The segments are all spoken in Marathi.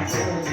Yeah.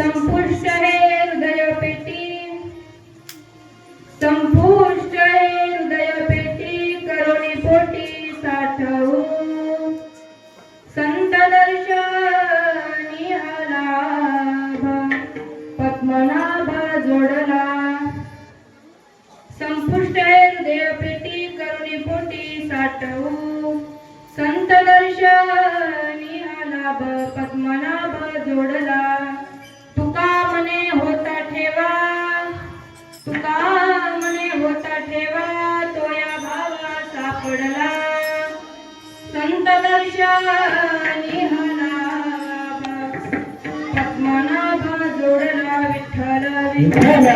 संपुष्ट हे हृदय पेटी, संपुष्ट हे हृदय पेटी, करुणी पोटी साठवू संत दर्शनी लाभ, पद्मनाभ जोडला. संपुष्ट हे हृदय पेटी, करुणी पोटी साठवू संत दर्शनी लाभ, पद्मनाभ जोडला. तुका मने होता ठेवा, तुका मने होता ठेवा, तो या भावा सापडला. संत दर्शनी लाभ, पद्मनाभ जोडला. विठ्ठल विठ्ठल.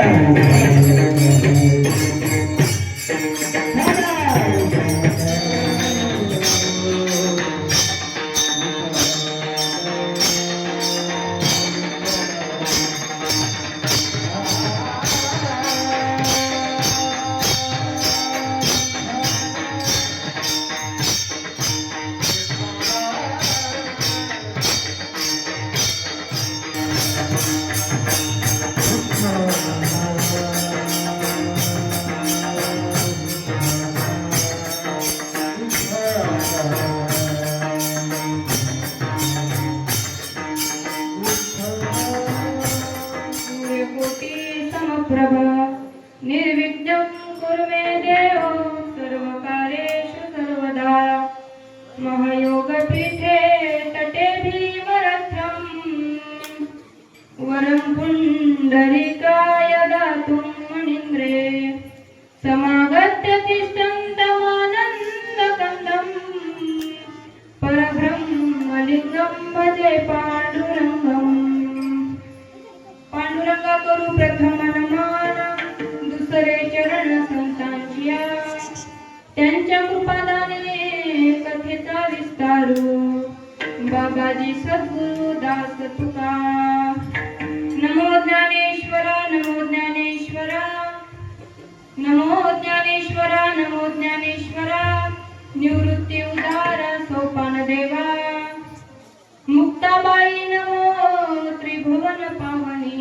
प्रभ निर्विघ्नं कुरु मे देव, सर्वकार्येषु सर्वदा. महयोगपीठे तटे भीमरथं, वरं पुण्डरीकाय दातुं मुनीन्द्रे. समागत्य तिष्ठन्तमानन्दकन्दं, परब्रह्मलिङ्गं भजे पाण्डुरङ्गम्. पांडुरंगा करू प्रथम नमन, दुसरे चरण संतांचिया. त्यांच्या कृपादाने कथेचा विस्तारू, बाबाजी सद्गुरु दास तुका. नमो ज्ञानेश्वरा, नमो ज्ञानेश्वरा, नमो ज्ञानेश्वरा, नमो ज्ञानेश्वरा. निवृत्ती उदार सोपान देवा, मुक्ताबाई नमो त्रिभुवन पावनी,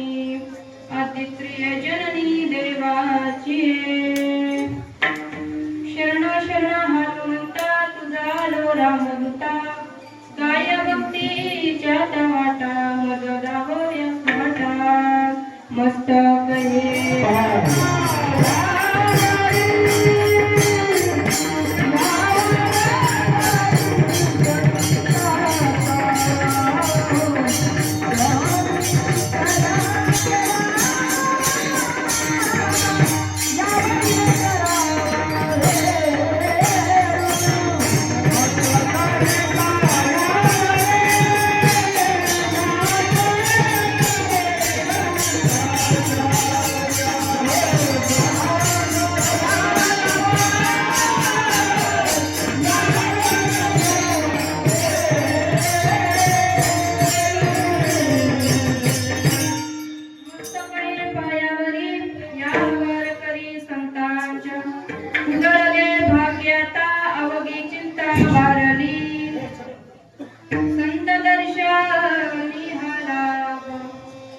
आदित्रिय जननी देवाची. शरण शरण हनुमंता, तुझा आलो रामदूता. काय भक्तीच्या वाटा, मज दाहोया वाटा. मस्तक हे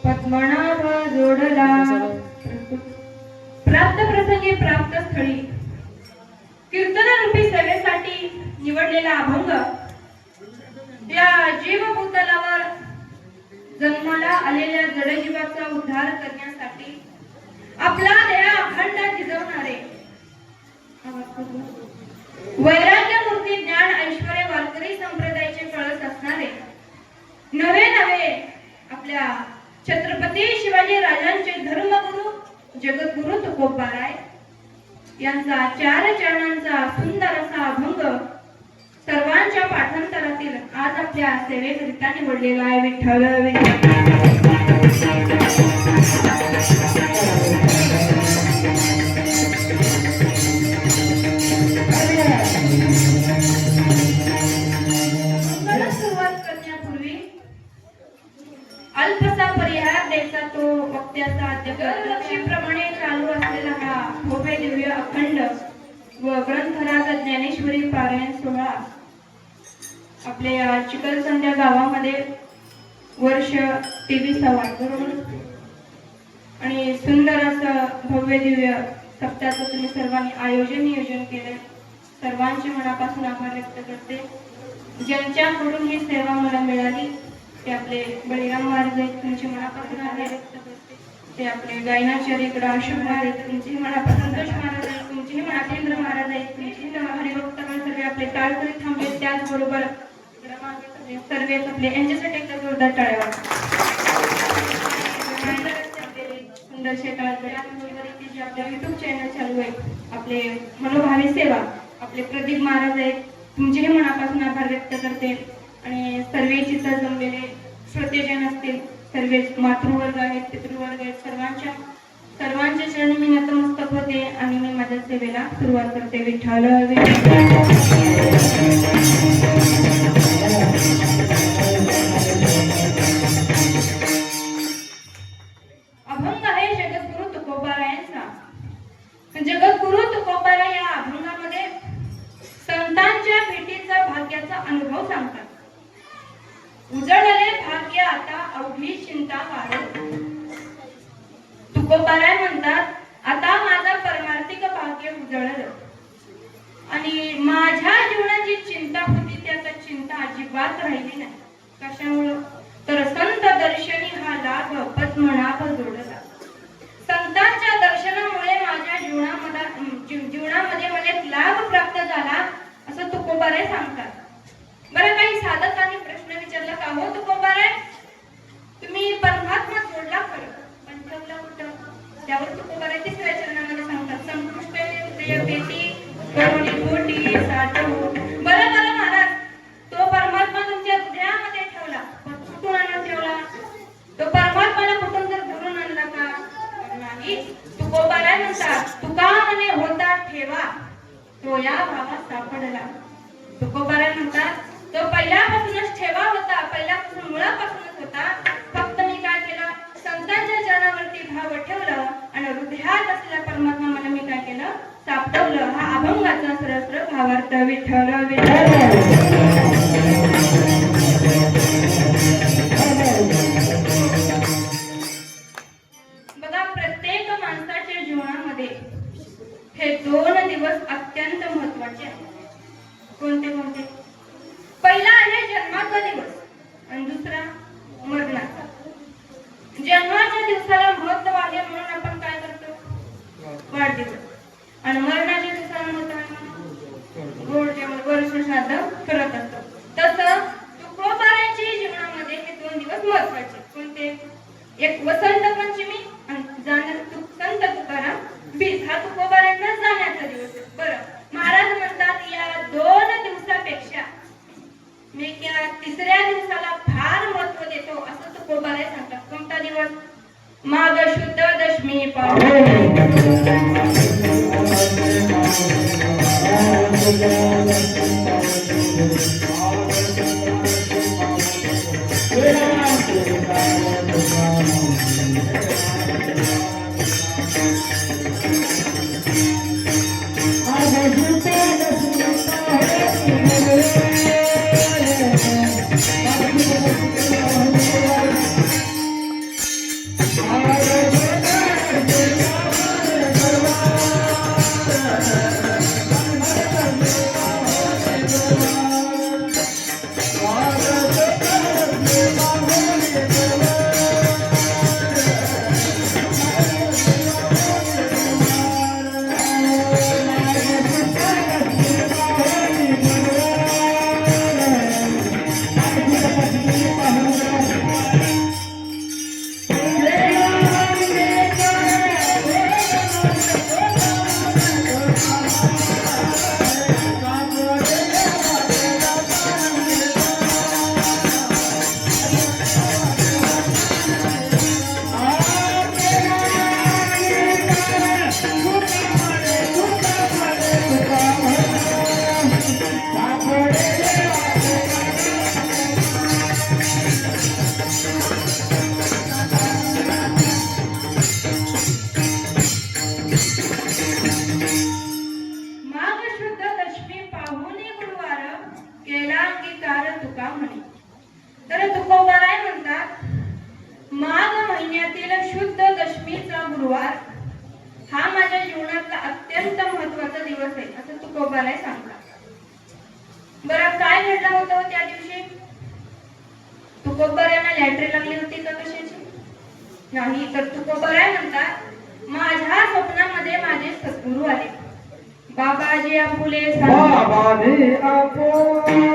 पद्मनाभ जोडला. प्राप्त प्रसंगी प्राप्त स्थळी कीर्तनरूपी सेवेसाठी निवडलेला अभंग या जीवभूतलावर जन्माला आलेल्या जडजीवाचा उद्धार करण्यासाठी आपला देह अखंड झिजवणारे वैराग्य मूर्ती ज्ञान ऐश्वर्य वारकरी संप्रदायाचे कळस असणारे नवे नवे आपल्या छत्रपती शिवाजी राजांचे धर्मगुरु जगद्गुरु तुकोबाराय यांचा 4 चरणांचा सुंदर असा अभंग सर्वांच्या पाठांतरातील आज आपल्या सेवेकरिता निवडलेला आहे. विठ्ठल सुरुवात करण्यापूर्वी अल्पसा परिहार द्यायचा तो वक्त्याचा दरवर्षीप्रमाणे चालू असलेला हा भव्य दिव्य अखंड व ग्रंथराज ज्ञानेश्वरी पारायण सोहळा आपल्या चिखलसंध्या गावामध्ये वर्ष 23वा बरोबर. आणि सुंदर असं भव्य दिव्य सप्ताहाचं तुम्ही सर्वांनी नियोजन केलंय. सर्वांचे मनापासून आभार व्यक्त करते. ज्यांच्याकडून ही सेवा मला मिळाली ते आपले बळीराम महाराज आहेत, तुमचे मनापासून आभार व्यक्त करते. ते आपले गायनाचार्य अशोक महाराज, तुमचेही मनापासून संतोष महाराज आहेत, तुमचेही मनापेंद्र महाराज आहेत, तुमचेही हरिभक्तगण सर्व आपले टाळकरी थांबले. त्याचबरोबर सर्व आपले यांच्यासाठी एकदा जोरदार टाळ्या सुंदरशे टाळकरी. जे आपल्या युट्यूब चॅनल चालू आहे आपले मनोभावी सेवा, आपले प्रदीप महाराज आहेत, तुमचेही मनापासून आभार व्यक्त करते. आणि सर्व चित्र जमलेले श्रोतेजन असतील, सर्व मातृवर्ग आहेत, पितृवर्ग आहेत, सर्वांच्या चरणी मी नतमस्तक होते आणि मी माझ्या सेवेला सुरुवात करते. विठ्ठल अभंग आहे जगद्गुरु तुकोबारायांचा. जगद्गुरु तुकोबाराय या अभंगामध्ये संतांच्या भेटीचा भाग्याचा अनुभव सांगतात. उजळले भाग्य आता अवघी चिंता वाढत. तुकोबाराय म्हणतात, आता माझा परमार्थिक भाग्य उजळलं आणि माझ्या जीवनाची चिंता होती ती आता चिंता अजिबात राहिली नाही. कशामुळं तर संत दर्शनी हा लाभ पद्मनाभ जोडला. संतांच्या दर्शनामुळे माझ्या जीवनामध्ये मला एक लाभ प्राप्त झाला असं तुकोबाराय सांगतात. बरं, काही साधकांनी प्रश्न विचारला, का हो तुकोबाराय तुम्ही परमात्मा जोडला खरं, पण ठेवला कुठं? त्यावर तुकोबाराय तिसऱ्या चरणामध्ये सांगतात, संपुष्ट हृदय पेटी करुणी कोटी साठवू. बरं महाराज, तो परमात्मा तुमच्या हृदयामध्ये ठेवला, पण कुठून आणून ठेवला? तो परमात्माला कुठून तर घरून आणला का? नाही. तुकोबाराय म्हणतात, तुका म्हणे होता ठेवा तो या भावात सापडला. तुकोबाराय म्हणतात, तो पहिल्यापासूनच ठेवा होता, पहिल्यापासून मुळापासूनच होता. फक्त मी काय केलं, संतांच्या चरणावरती भाव ठेवलं आणि हृदयात असलेला परमात्मा मला मी काय केलं, सापडवलं. हा अभंगाचा सरळ भावार्थ. विठ्ठल बघा, प्रत्येक माणसाच्या जीवनामध्ये हे 2 दिवस अत्यंत महत्वाचे आहेत. कोणते? पहिला आहे जन्माचा दिवस आणि दुसरा मरणाचा. जन्माच्या दिवसाला महत्व आहे म्हणून आपण काय करतो, वाढदिवस. आणि मरणाच्या दिवसाला महत्व आहे म्हणून गोड जेवण वर्ष श्राद्ध करत असतो. तसं तुकोबारायांच्या जीवनामध्ये हे 2 दिवस महत्वाचे. कोणते? एक वसंत पंचमी आणि संत तुकाराम बीज हा तुकोबारायांचा जाण्याचा दिवस. बरं, महाराज म्हणतात या 2 दिवसापेक्षा मी त्या 3ऱ्या दिवसाला फार महत्व देतो असं तुकोबाराय सांगतात. कोणता दिवस? माघ शुद्ध दशमी तुकोबाने सांगला. बरं काय घडलं होतं त्या दिवशी? तुकोबा यांना लॅटरी लागली होती का कशाची? नाही, तर तुकोबा म्हणतात माझ्या स्वप्नामध्ये माझे सद्गुरू आले. बाबाजी आपुले बाबाजी आपुले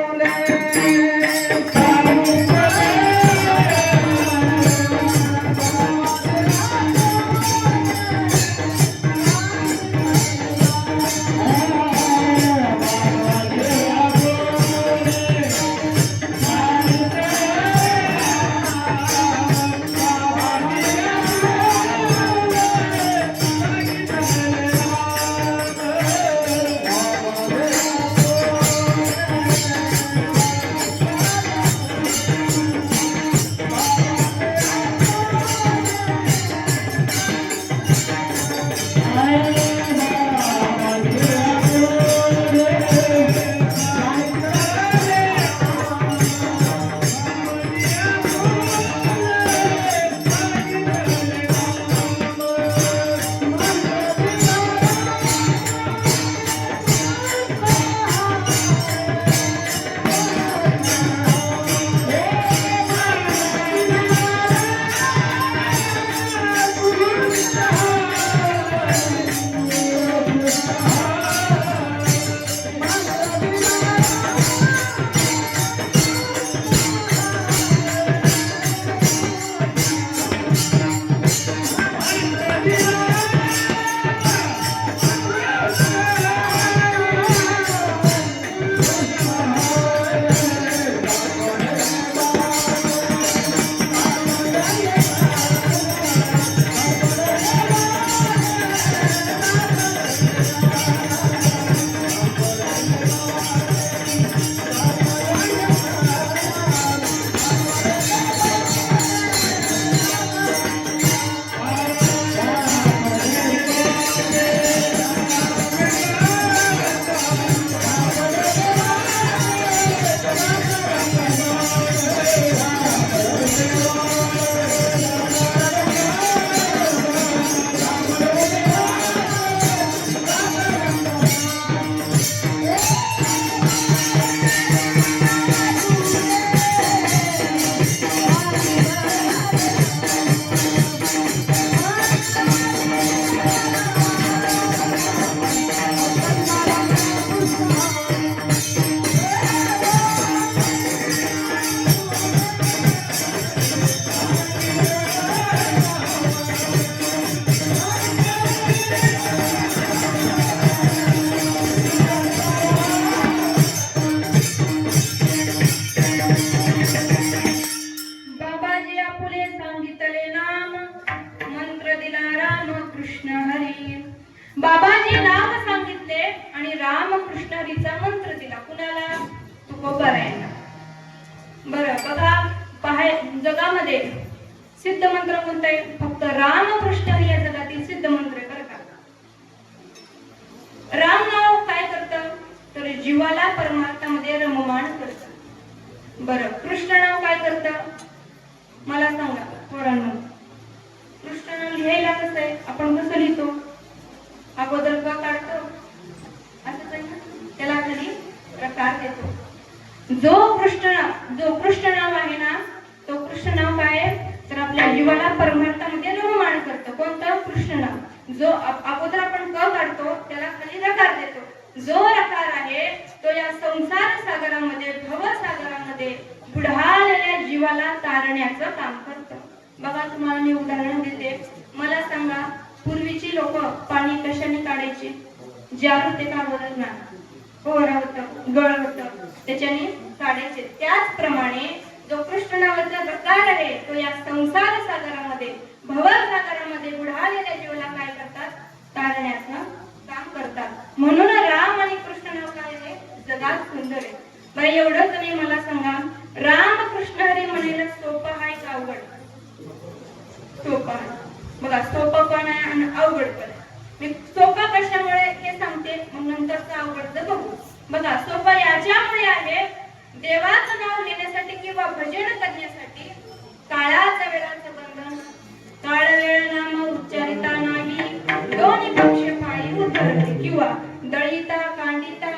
बाबाजी नाम सांगितले आणि रामकृष्ण हरीचा मंत्र दिला. कुणाला? तुकोबारायांना. बरं बघा, जगामध्ये सिद्ध मंत्र कोणता आहे? फक्त रामकृष्ण हरी या जगातील सिद्ध मंत्र आहे बरं का. राम नाव काय करतं? तर जीवाला परमार्थामध्ये रममाण करतं. बरं, कृष्ण नाव काय करतं? मला सांगा पोरांनो. कृष्ण नाव लिहायला कसं आहे? आपण कसं लिहितो? अगोदर क काढतो असं आहे ना, त्याला खाली प्रकार देतो. जो कृष्ण नाव आहे ना, तो कृष्ण नाव काय आहे? तर आपल्या जीवाला परमार्थामध्ये रममाण करतं. कोणतं? कृष्ण नाव. जो अगोदर आपण क काढतो त्याला खाली रकार देतो. जो रकार आहे तो या संसार सागरामध्ये, भवसागरामध्ये बुडालेल्या जीवाला तारण्याचं काम करतं. बघा, तुम्हाला मी उदाहरण देते. मला सांगा, पूर्वीची लोक पाणी कशाने काढायची? जार होते का बरं ना? कोरा होतं, गळ होतं, त्याच्याने काढायचे. त्याचप्रमाणे जो कृष्ण नावाचा प्रकार आहे तो या संसार सागरामध्ये, भवसागरामध्ये बुडालेल्या जीवाला काय करतात? तारण्याचं काम करतात. म्हणून राम आणि कृष्ण नाव काय आहे? जगात सुंदर आहे. बरं, एवढं तुम्ही मला सांगा, राम कृष्ण हरी म्हणायला सोपं आहे का अवघड? सोपं आहे. बघा, सोपं पण आहे आणि अवघड पण आहे. मी सोपं कशामुळे हे सांगते, मग नंतरचं अवघडचं बघू. बघा, सोपं याच्यामुळे आहे, देवाचं नाव घेण्यासाठी किंवा भजन करण्यासाठी काळाचं वेळाचं बंधन, काळ वेळ नाम उच्चारिता नाही, दोन्ही पक्ष पायी उतरते किंवा दळिता कांडिता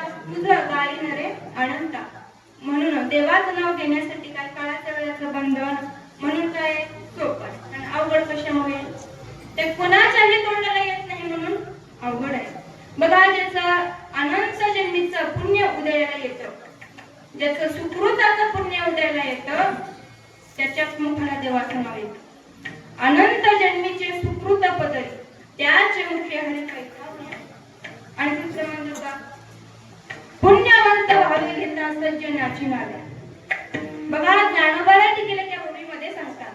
ज्याचं सुकृताचं पुण्य उदयाला येतं त्याच्याच मुखाला देवाचं नाव येतं. अनंत जन्मीचे सुकृत पदरी त्याचे मुखे हरी कैसा. आणि दुसरं म्हणजे का पुण्यवंत व्हावे घेता सज्जनाची नावे. बघा ज्ञानोबाला देखील त्या ओळीमध्ये सांगतात,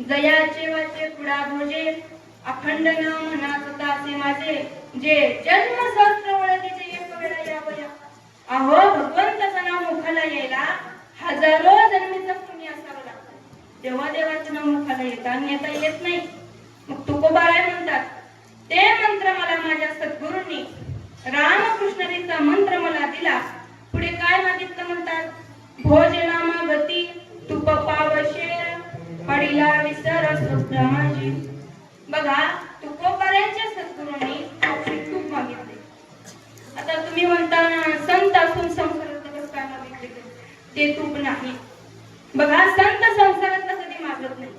जयाचे वाचे पुढा भोजे अखंड नाम म्हणत असे माझे जे जन्म सहस्त्र ओळखीचे एक वेळा यावया. अहो भगवंताचं नाव मुखाला यायला हजारो जन्मीचं पुण्य असावं लागतं तेव्हा देवाचं नाव मुखाला येतं आणि येता येत नाही. मग तुकोबाराय म्हणतात, ते मंत्र मला माझ्या सद्गुरूंनी रामकृष्णरीचा मंत्र मला दिला. पुढे काय मागितलं म्हणतात, भोजनामा गती तुप पावशे पडिला विसर स्वप्न माझी. बघा तुकोबारायांच्या सद्गुरूंनी तूप मागितले. आता तुम्ही म्हणता संत असून संसारात कसं काय मागितले, ते तूप नाही. बघा संत संसारात कधी मागत नाही,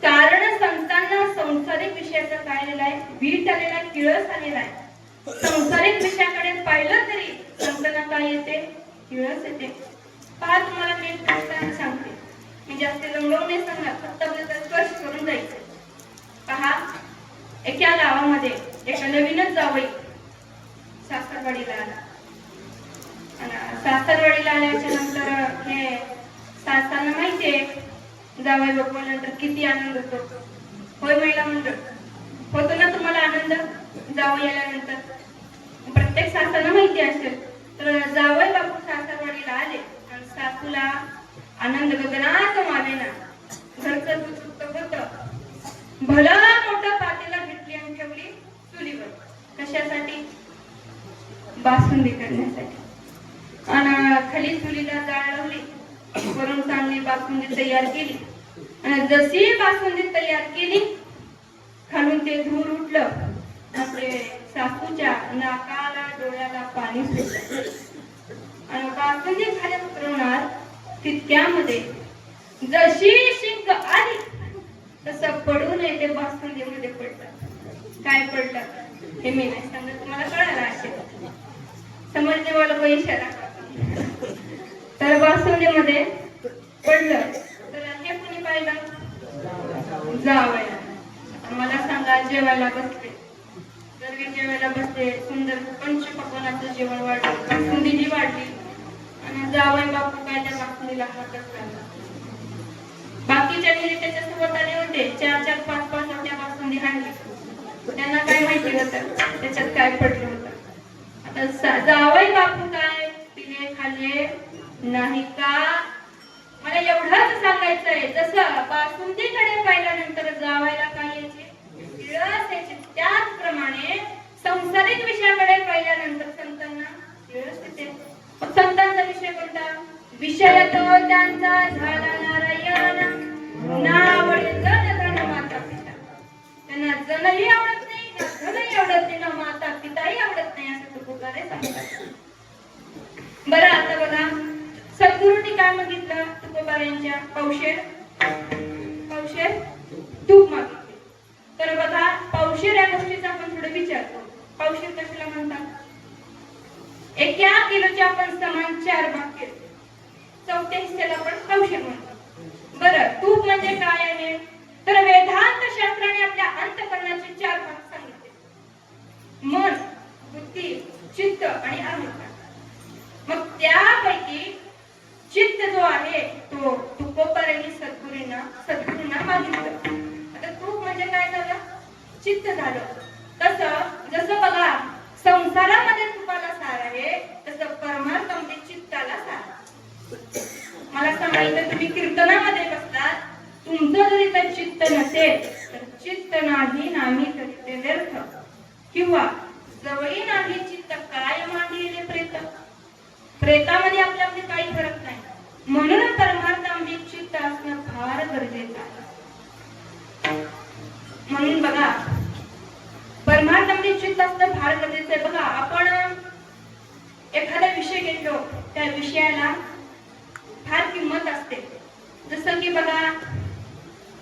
कारण संतांना संसारिक विषयाचा काय आलेला आहे, वीट आलेला आहे, किळस आलेला आहे. संसारिक विषयाकडे पाहिलं तरी संतांना काय येते, किळस येते. पहा तुम्हाला मी एक दृष्टांत सांगते, मी जास्त रंगवून नाही सांगणार, फक्त आपल्याला स्पर्श करून जायचं. पहा एका गावामध्ये एका नवीनच जावई सासरवाडीला आला. सासरवाडीला आल्याच्या नंतर हे सासऱ्यांना माहितीये जावई बघल्यानंतर किती आनंद होतो. होय महिला मंडळ, होतो ना तुम्हाला आनंद जावई आल्यानंतर? प्रत्येक सासऱ्यांना माहिती असेल. तर जावई बापू सासरवाडीला आले आणि सासूला आनंद गगनात मावेना. घरचं दूध होतं, भला मोठं पातेला घेतली आणि ठेवली चुलीवर. कशासाठी? बासुंदी करण्यासाठी. आणि खाली चुलीला जाळ लावली, वरून चांगली बासुंदी तयार केली. आणि जशी बासुंदी तयार केली खालून ते धूर उठलं, आपले सासूच्या नाकाला डोळ्याला पाणी सुटलं. आणि बासुंदी खाली उतरवणार तितक्यामध्ये जशी शिंक आली तसं पडू नये ते बासुंदीमध्ये पडलं. काय पडलं हे मी नाही सांगत, तुम्हाला कळायला असेल, समजते मला पैसे. तर बासुंदीमध्ये पडलं. तर हे कोणी पाहिलं? जावया. मला सांगा, जेवायला बसले, सर्व जेवायला बसले, सुंदर पंचपक्वानाचं जेवण वाढलं, बासुंदी जी वाढली आणि जावई बापू काय त्या बासुंदीला हातच घालला. बाकीच्या मुली त्याच्यासोबत आले होते, 4-4, 5-5 मोठ्या बासुंदी हाणली. त्यांना काय माहिती होतं त्याच्यात काय पडलं होतं. आता जावई बापू काय पिले खाल्ले नाही का? मला एवढंच सांगायचंय, जसं बासुंदीकडे पाहिल्यानंतर जावायला काय यायचे, किळस यायचे, त्याचप्रमाणे संसारिक विषयाकडे पाहिल्यानंतर संतांना किळस येते. संतांचा विषय कोणता? विषय तो त्यांचा झाला नारायण, नावडे जन धन माता पिता. त्यांना जनही आवडत नाही, धनही आवडत नाही, ना माता पिताही आवडत नाही, असं तुकोबारे सांगतात. बरं आता बघा सद्गुरूंनी काय मागितलं तुकोबारायांच्या? पावशेर तूप मागितले. तर बघा पावशेर या गोष्टीचा आपण थोडं विचार करू. पावशेर कशाला म्हणतात? 1 किलोचे आपण समान 4 भाग केले, 4थ्या हिस्स्याला आपण पावशेर म्हणतो. बरं तूप म्हणजे काय आहे? तर वेदांत शास्त्राने आपल्या अंतःकरणाचे 4 भाग सांगितले, मन, बुद्धी, चित्त आणि अहंकार. मग त्यापैकी चित्त जो आहे तो तुकोबारायांनी सद्गुरूंना मागितलं. आता तूप म्हणजे काय झालं? चित्त झालं. जसं बघा संसारामध्ये तुपाला सार आहे, तसं परमार्थामध्ये चित्ताला सार. मला सांगायचं, तुम्ही कीर्तनामध्ये बसलात, तुमचं जरी तर चित्त नसेल तर चित्त नाही नामी तरी ते व्यर्थ, किंवा जवळी नाही चित्त काय मांडलेले प्रेत. प्रेतामध्ये आपल्यामध्ये काही फरक नाही. म्हणून परमार्थामध्ये चित्त असणं फार गरजेचं आहे. म्हणून बघा परमार्थामध्ये चित्त असणं फार गरजेचं आहे. बघा आपण एखादा विषय घेतो, त्या विषयाला फार किंमत असते. जसं की बघा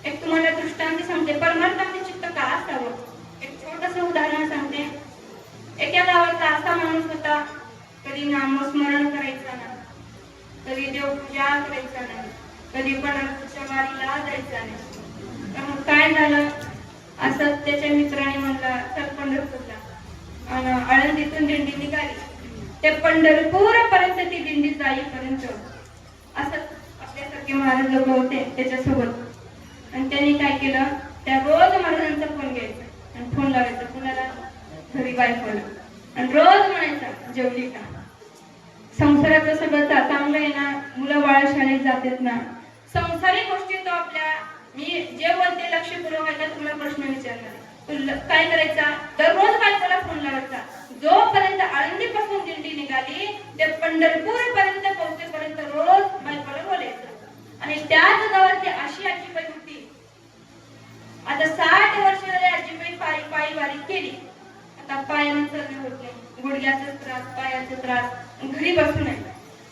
एक तुम्हाला दृष्टांत सांगते, परमार्थामध्ये चित्त का असावं. एक छोटस उदाहरण सांगते. एका गावाचा असा माणूस होता, कधी नामस्मरण करायचा ना, कधी देवपूजा करायचा नाही, कधी पंढरपूरच्या वारीला जायचा नाही. तर मग काय झालं, असं त्याच्या मित्राने म्हणला चल पंढरपूरला. आणि आळंदीतून दिंडी निघाली. ते पंढरपूर पर्यंत ती दिंडी जाईपर्यंत असं आपल्यासारखे महाराज लोक होते त्याच्यासोबत. आणि त्यांनी काय केलं, त्या रोज महाराजांचा फोन घ्यायचा आणि फोन लावायचा कुणाला, घरी बायकोला, आणि रोज म्हणायचा जेवली का, संसाराचं सगळं चांगलं आहे ना, मुलं बाळ शाळेत जातात ना, संसारिक गोष्टी तो आपल्या, मी जे बोलते लक्षपूर्वक आहे का तुम्हाला प्रश्न विचारणार आहे, काय करायचा, दररोज बायकोला फोन लावायचा. जोपर्यंत आळंदी पासून दिंडी निघाली ते पंढरपूर पर्यंत पोहोचेपर्यंत रोज बायकोला बोलायचं. आणि त्याच गावात अशी आजीबाई होती, आता 60 वर्ष झाले आजीबाई पायी वारी केली. आता पायानं चलणं होत नाही, गुडघ्याचा त्रास, पायाचा त्रास, घरी बसून आहे.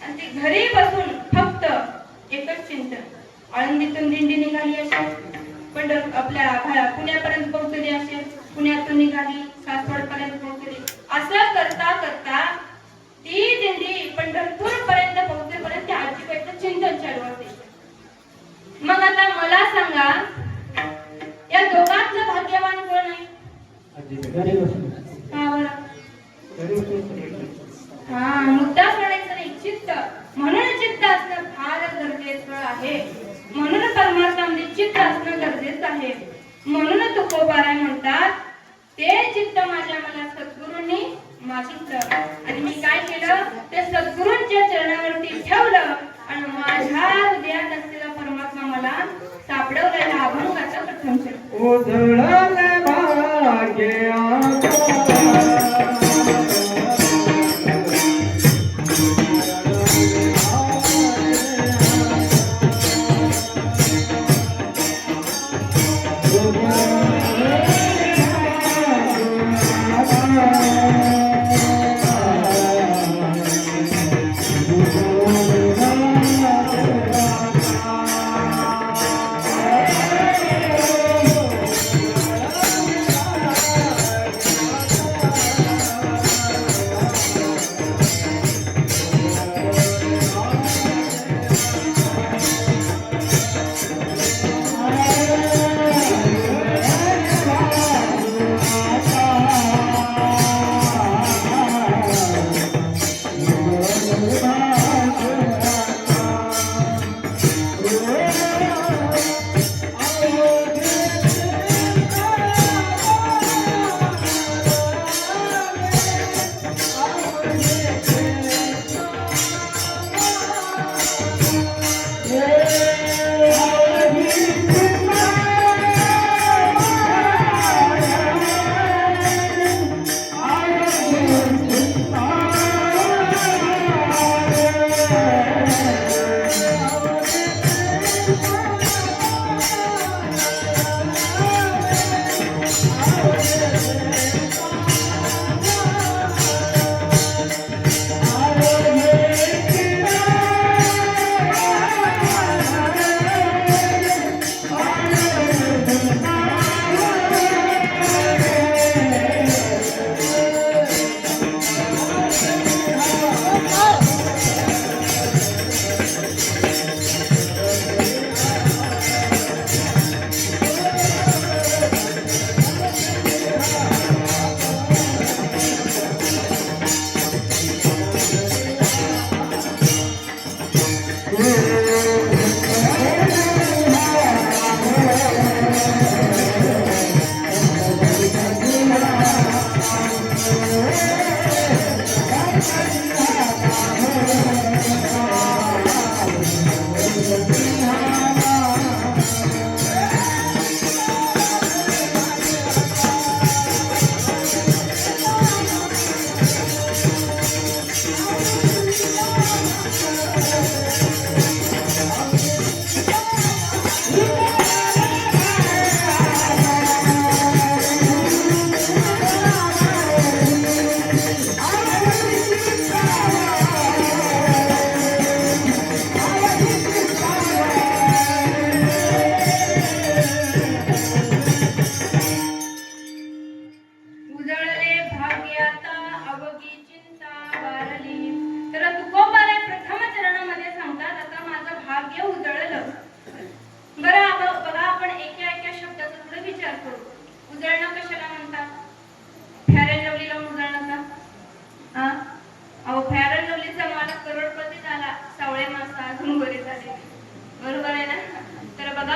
आणि ती घरी बसून फक्त एकच चिंतन, आळंदीतून दिंडी निघाली असेल, आपल्या पुण्यापर्यंत पोहोचली असेल, पुण्यातून निघाली सासवड पर्यंत पोहोचली, असं करता करता ती दिंडी पंढरपूर पर्यंत पोहोचेपर्यंत त्या आजीबाईचं चिंतन चालू असायचं. मग आता मला सांगा, या दोघांचं भाग्यवान कोण आहे? का बरं? हा, मुद्दा सोडायचा नाही, चित्त. म्हणून चित्त असणं फार गरजेचं आहे. म्हणून परमार्थामध्ये चित्त असणं गरजेचं आहे. म्हणून तुकोबाराय म्हणतात, ते चित्त माझ्या मला सद्गुरूंनी मागितलं आणि मी काय केलं, ते सद्गुरूंच्या चरणावरती ठेवलं आणि माझ्या हृदयात असलेला परमात्मा मला सापडवलेला अभंगाचा प्रथम शब्द. उधळले भाग्य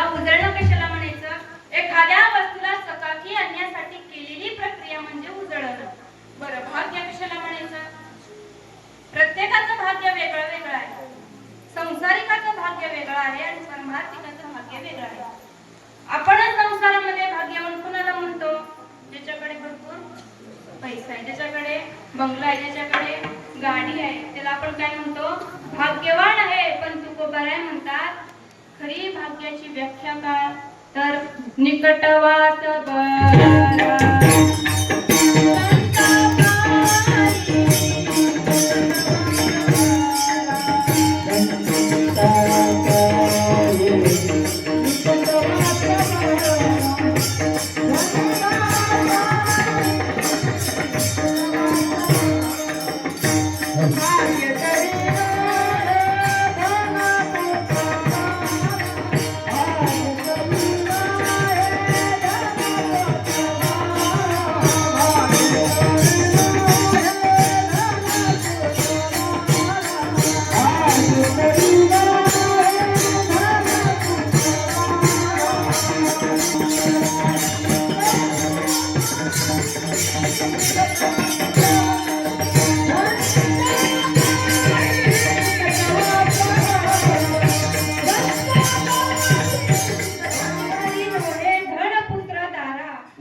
उजळणं कशाला म्हणायचं? एखाद्या वस्तूला चकाकी आणण्यासाठी केलेली प्रक्रिया म्हणजे उजळणं. बरं, भाग्य कशाला म्हणायचं? प्रत्येकाचं भाग्य वेगळं वेगळं आहे. संसारिकाचं भाग्य वेगळं आहे आणि परमार्थिकाचं भाग्य वेगळं आहे. आपण संसारामध्ये भाग्यवान कोणाला म्हणतो? ज्याच्याकडे भरपूर पैसा आहे, ज्याच्याकडे बंगला आहे, ज्याच्याकडे गाडी आहे, त्याला आपण काय म्हणतो? भाग्यवान आहे. पण तुकोबाराय म्हणतात खरी भाग्याची व्याख्या काय? तर निकटवास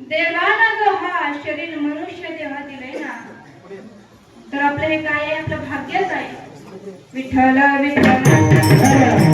देवाला जो हा शरीर मनुष्य देह दिलंय ना, तर आपलं हे काय आहे? आपलं भाग्यच आहे. विठ्ठल विठ्ठल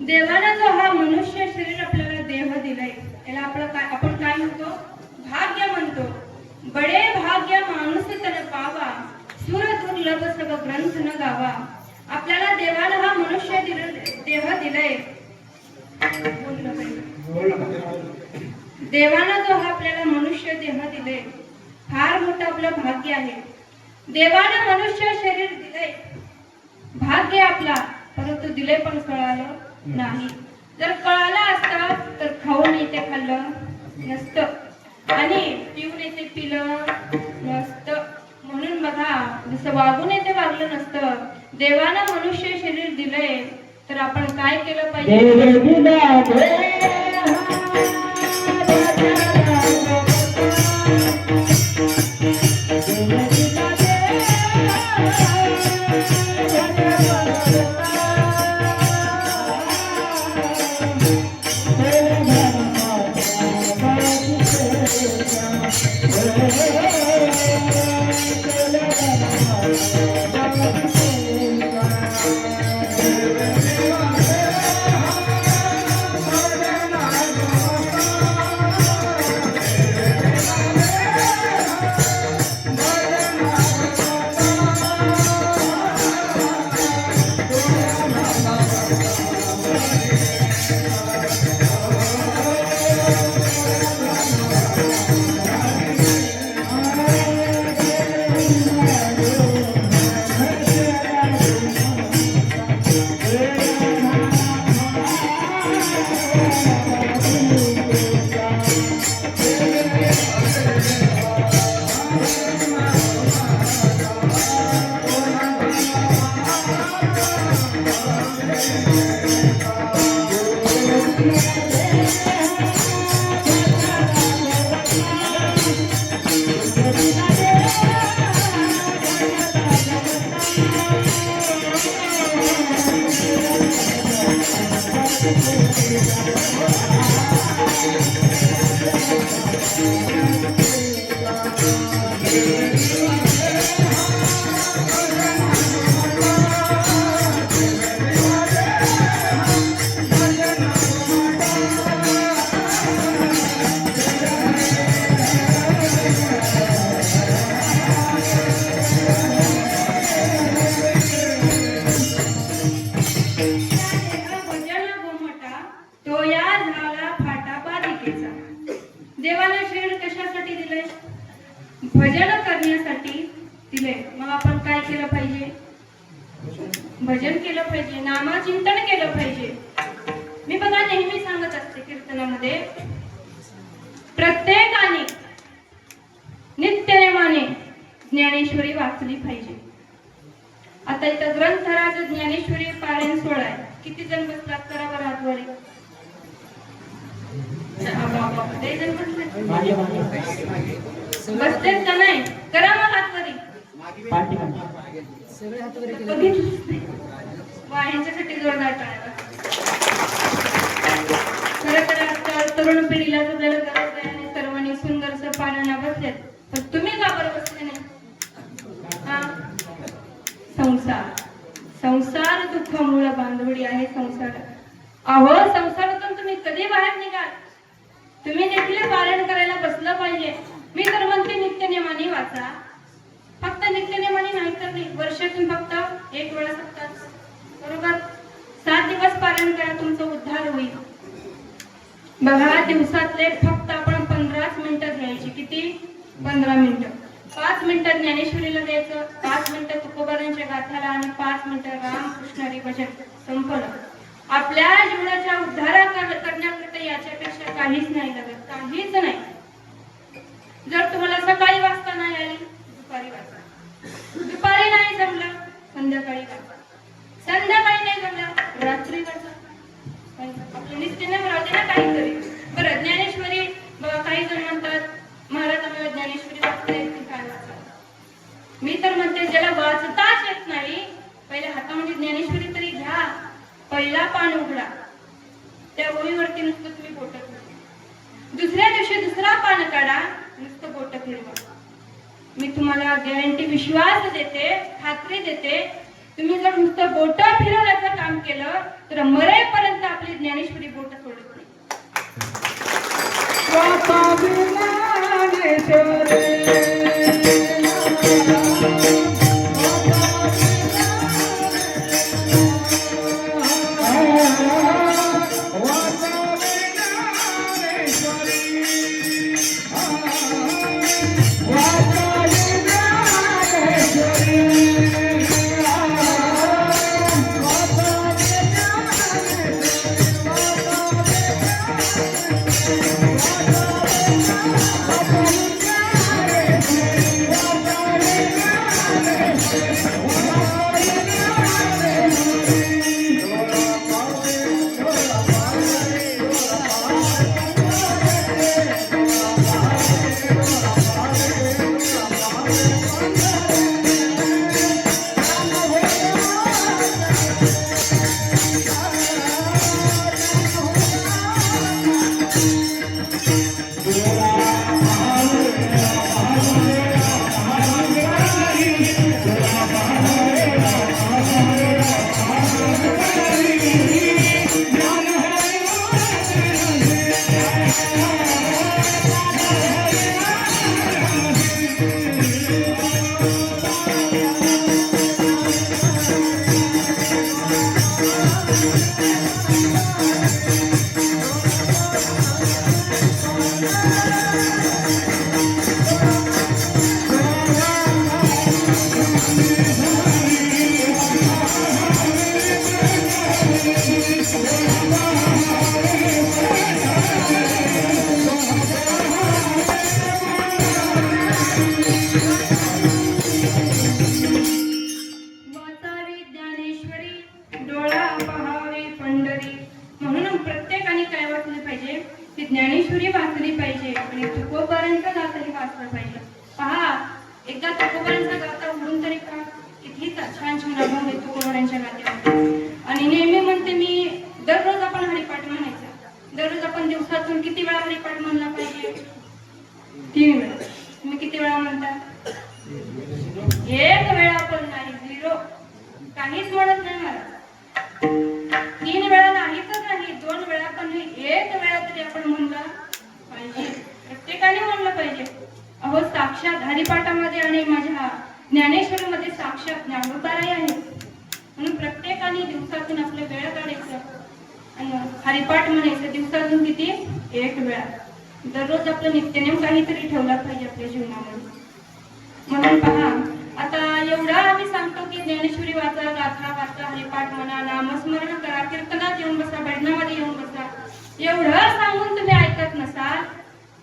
देवाने जो हा मनुष्य शरीर आपल्याला देह दिलाय, याला आपण काय म्हणतो? भाग्य म्हणतो. बडे भाग्य माणूस तन पावा, सुर दुर्लभ सग ग्रंथ न गावा. आपल्याला देवाला हा मनुष्य देह दिलाय. देवानं जो हा आपल्याला मनुष्य देह दिले, फार मोठं आपलं भाग्य आहे. देवाने मनुष्य शरीर दिले, भाग्य आपला. परंतु दिले पण कळालं नाही. जर कळालं असतं तर खाऊन येते खाल्लं नसतं आणि पिऊन येते पिलं नसतं. म्हणून बघा, जसं वागून येते वागलं नसतं. देवानं मनुष्य शरीर दिलंय तर आपण काय केलं पाहिजे? भजन गोमटा तो या झाला फाटा बालिकेचा. देवाला शरीर कशासाठी दिलंय? भजन करण्यासाठी दिलंय. मग आपण काय केलं पाहिजे? भजन केलं पाहिजे, नामचिंतन केलं पाहिजे. मी बघा नेहमी सांगत असते कीर्तनामध्ये, प्रत्येकाने नित्यनेमाने ज्ञानेश्वरी वाचली पाहिजे. आता इथं ग्रंथराज ज्ञानेश्वरी पारायण सोहळा आहे. किती जण बसलात? करा बरं हातवरी. बसतेच का नाही? करा मग हातवरी. ह्यांच्यासाठी जोरदार टाळ्या. खरं तर आजकाल तरुण पिढीला आपल्याला गरज आहे आणि सर्वांनी सुंदरसं पारायण बसलेत. पण तुम्ही का बरं बसले नाही? हा, संसार दुःख मूळ बांधवडी आहे संसार. अहो, संसारातून तुम्ही कधी बाहेर निघाल? तुम्ही देखील पारायण करायला बसलं पाहिजे. मी तर म्हणते नित्यनेमाने वाचा. फक्त नित्यनेमाने नाही तर नाही, वर्षातून फक्त एक वेळा सप्ताह, बरोबर 7 दिवस पारायण करा, तुमचा उद्धार होईल. बघा, दिवसातले फक्त आपण 15 मिनिटं घ्यायची. किती? 15 मिनिटं. 5 मिनिटं ज्ञानेश्वरीला द्यायचं, 5 मिनिटं तुकोबारांच्या गाथ्याला आणि 5 मिनिटं रामकृष्ण हरी भजन. संपलं. आपल्या जीवनाच्या उद्धार करण्याकरता याच्यापेक्षा काहीच नाही लागत, काहीच नाही. जर तुम्हाला सकाळी वाचता नाही आली, दुपारी वाचा. दुपारी नाही जमलं, संध्याकाळी वाचा. संध्याकाळी नाही जमलं, रात्री वाचा. आपलं नित्यनेम राहते ना काहीतरी. बरं, ज्ञानेश्वरी बघा, काही जण म्हणतात महाराज आम्हाला ज्ञानेश्वरी वाचता येत नाही, काय वाचा? मी तर म्हणते ज्याला वाचताच येत नाही, पहिले हातामध्ये ज्ञानेश्वरी तरी घ्या. पहिला पान उघडा, त्या ओळीवरती नुसतं तुम्ही बोट फिरवा. दुसऱ्या दिवशी दुसरा पान काढा, नुसतं बोट फिरवा. मी तुम्हाला गॅरंटी, विश्वास देते, खात्री देते, तुम्ही जर नुसतं बोट फिरवण्याचं काम केलं तर मरेपर्यंत आपली ज्ञानेश्वरी बोट सोडत नाही. ज्ञानेश्वरी वाचली पाहिजे आणि तुकोबारांचा गाथाही वाचला पाहिजे. पहा, एकदा तुकोबारांचा गाथा उघडून तरी का, किती छान छान अभंग आहे तुकोबारांच्या गाथ्यामध्ये. आणि नेहमी म्हणते मी, दररोज आपण हरिपाठ म्हणायचा. दररोज आपण दिवसातून किती वेळा हरिपाठ म्हणला पाहिजे? 3 वेळा. तुम्ही किती वेळा म्हणता? 1 वेळा पण नाही, 0. काहीच म्हणत नाही मला. 3 वेळा नाही तर नाही, 2 वेळा पण नाही, 1 वेळा तरी आपण म्हणला पाहिजे. प्रत्येकाने म्हणलं पाहिजे. अहो, साक्षात हरिपाठामध्ये आणि माझ्या ज्ञानेश्वरीमध्ये साक्षात ज्ञानोबाराही आहे. म्हणून प्रत्येकाने आणि हरिपाठ म्हणायचं दिवसातून किती? 1 वेळा. दररोज आपलं नित्यनेम काहीतरी ठेवला पाहिजे आपल्या जीवनामध्ये. म्हणून पहा, आता एवढा आम्ही सांगतो की ज्ञानेश्वरी वाचा, गाथा वाचा, हरिपाठ म्हणा, नामस्मरण करा, कीर्तनात येऊन बसा, भजनामध्ये येऊन बसा. एवढं सांगून तुम्ही ऐकत नसाल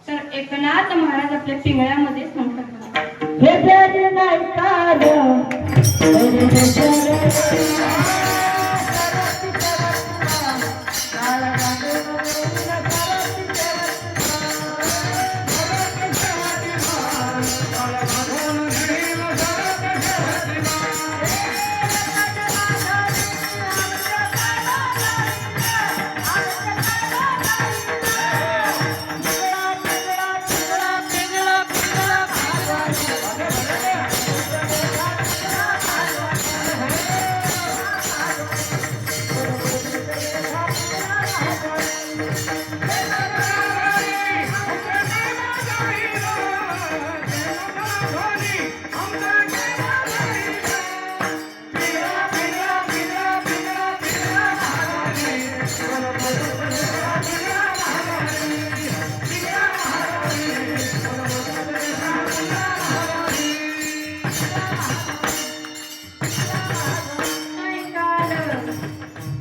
तर एकनाथ महाराज आपल्या पिंगळ्यामध्ये सांगतात, हे जग नाही काल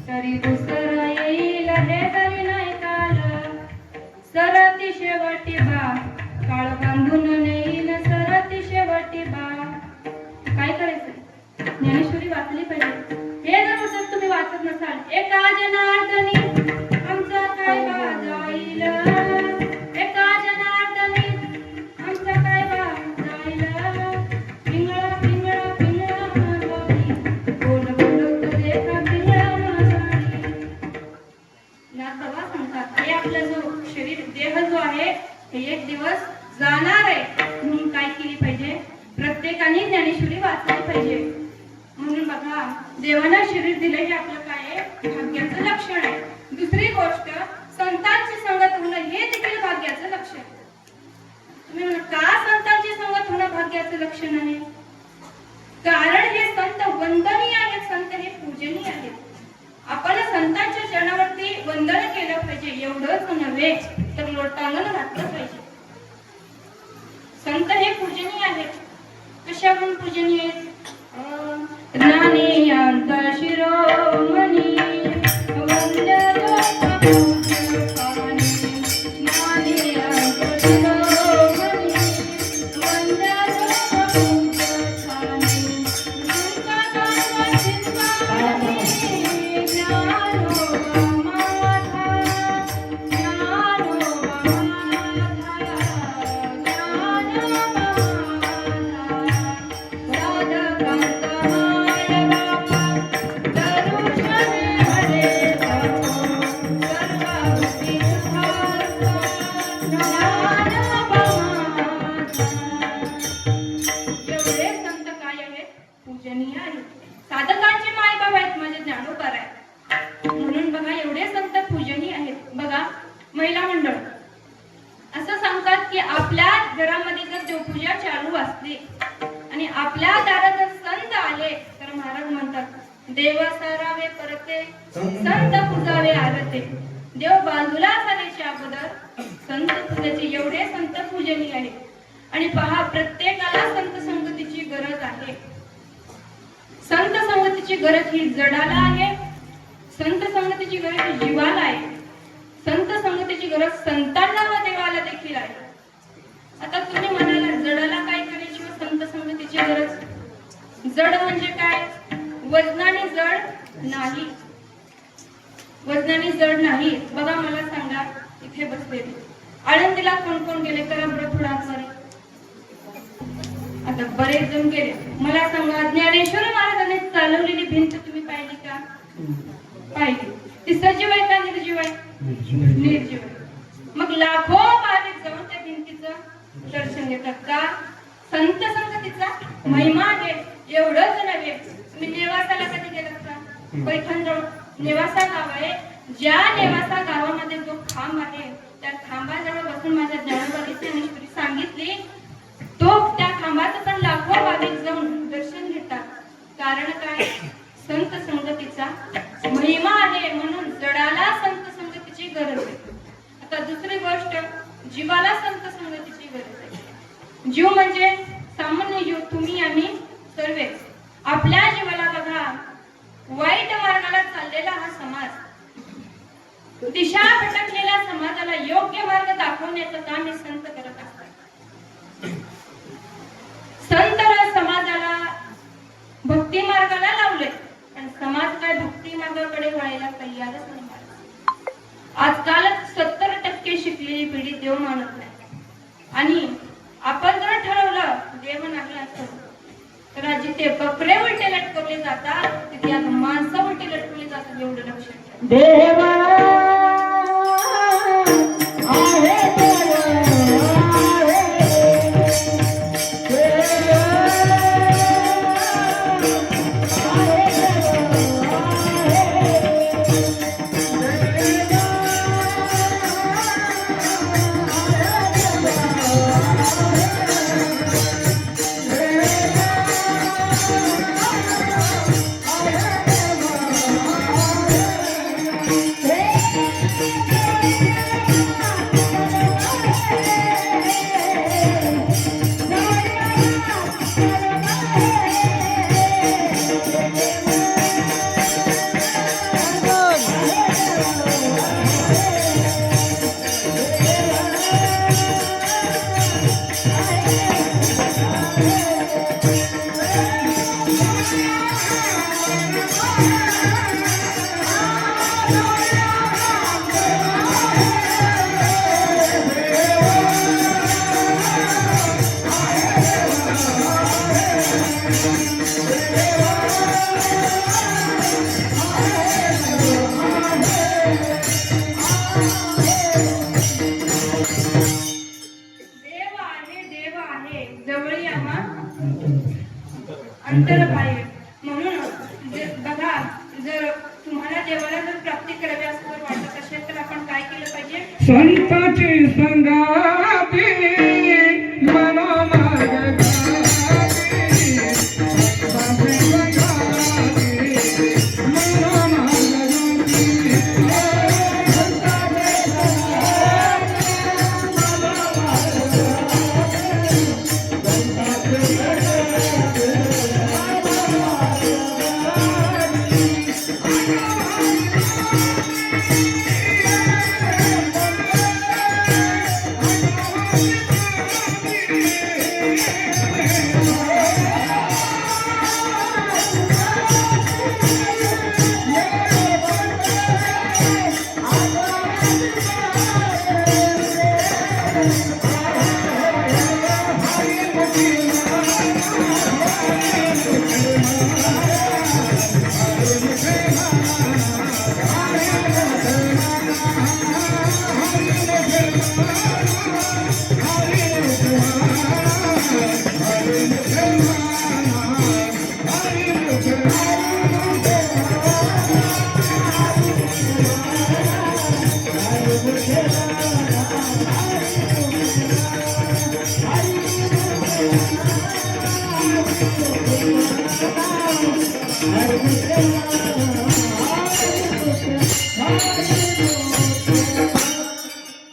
तरी दुसरा येईल हे तरी नाही काल. सरती शेवटी बा काळ बांधून नेईल, सरती शेवटी बा. काय करायचं? ज्ञानेश्वरी वाचली पाहिजे. हे जर तुम्ही वाचत नसाल, एका जनार्दनी आमचा काय बा जाईल, एका जनार्दनी आमचा काय बा जाईल. पिंगळा पिंगळा पिंगळा माझारी, कोण बोलत देखा पिंगळा माझारी. नाथबाबा सांगतात, हे आपला जो शरीर देह जो आहे हे एक दिवस जाणार आहे. म्हणून काय केली पाहिजे? प्रत्येकाने ज्ञानेश्वरी वाचली पाहिजे. म्हणून बघा, देवानं शरीर दिलं हे आपलं काय आहे? भाग्याचं लक्षण आहे. दुसरी गोष्ट, संतांची संगत होणं हे देखील भाग्याचं लक्षण आहे. तुम्ही म्हणा, का संतांची संगत होणं भाग्याचं लक्षण आहे? कारण हे संत वंदनीय आहेत, संत हे पूजनीय आहेत. आपण संतांच्या चरणावरती वंदन केलं पाहिजे. एवढंच नव्हे तर लोटांगण घातलं पाहिजे. संत हे पूजनीय आहेत. कशावरून पूजनीय आहेत? ज्ञानियांचा शिरोमणी वंदतो पूज्यपाणी, ज्ञानियांचा शिरोमणी वंदतो पूज्यपाणी. चिंताकारा चिंतामणी ज्ञानोबा माझा, ज्ञानोबा माझा, ज्ञानोबा साधकांचे मायबाप आहेत, माझे ज्ञानोबा आहे. म्हणून बघा, एवढे संत पूजनीय आहेत. बघा, महिला मंडळ असं सांगतात की आपल्या घरामध्ये जर देवपूजा चालू असते आणि आपल्या दारात जर संत आले तर महाराज म्हणतात, देव सारावे परते, संत पूजावे आरते. देव बाजूला सारायच्या अगोदर संत पूजाचे. एवढे संत पूजनीय आहेत. आणि पहा, प्रत्येकाला संत संगतीची गरज आहे. संत संगतीची गरज ही जडाला आहे, संत संगतीची गरज ही जीवाला आहे, संत संगतीची गरज संतांना व देवाला देखील आहे. आता तुम्ही म्हणाला, जडाला काय करायची व संत संगतीची गरज? जड म्हणजे काय? वजनाने जड नाही, वजनाने जड नाही. बघा, मला सांगा, इथे बसलेले आळंदीला कोण कोण गेले? करा बरं थोडा हातवारे. आता बरेच जण गेले. मला सांगा, ज्ञानेश्वर महाराजांनी चालवलेली भिंत तुम्ही पाहिली का? पाहिली. ती सजीव आहे का निर्जीव आहे? निर्जीव आहे. मग लाखो भाविक जाऊन त्या भिंतीचं दर्शन घेतात का? संत संगतीचा महिमा आहे. एवढंच नव्हे, तुम्ही नेवासाला कधी गेलात का? पैठण जवळ नेवासा गाव आहे. ज्या नेवासा गावामध्ये जो खांब आहे, त्या खांबाजवळ बसून माझ्या ज्ञानोबा ज्ञानेश्वरी सांगितली, तो त्या खांबात पण लाखो भाविक जाऊन दर्शन घेतात. कारण काय? संत संगतीचा महिमा आहे. म्हणून जडाला दुसरी गोष्ट, जीवाला संत संगतीची गरज आहे. जीव म्हणजे सामान्य जीव, तुम्ही आम्ही सर्वच. आपल्या जीवाला बघा, वाईट मार्गाला चाललेला हा समाज, दिशा भटकलेल्या समाजाला योग्य मार्ग दाखवण्याचं काम हे संत करत असतात. संत समाजाला भक्ती मार्गाला लावले, पण समाज काय भक्ती मार्गाकडे वळायला तयारच नाही. आजकाल 70% शिकलेली पिढी देव मानत नाही. आणि आपण जर ठरवलं देव नाही असं, तर जिथे बकरे उलटे लटकवले जातात तिथे आता माणसं उलटी लटकवली जातात, एवढं लक्षात ठेवा. देवा आहे अंतर पाहिजे. म्हणून बघा, जर तुम्हाला देवाला जर प्राप्ती करावी असं जर वाटत असेल तर आपण काय केलं पाहिजे? संताची संगाती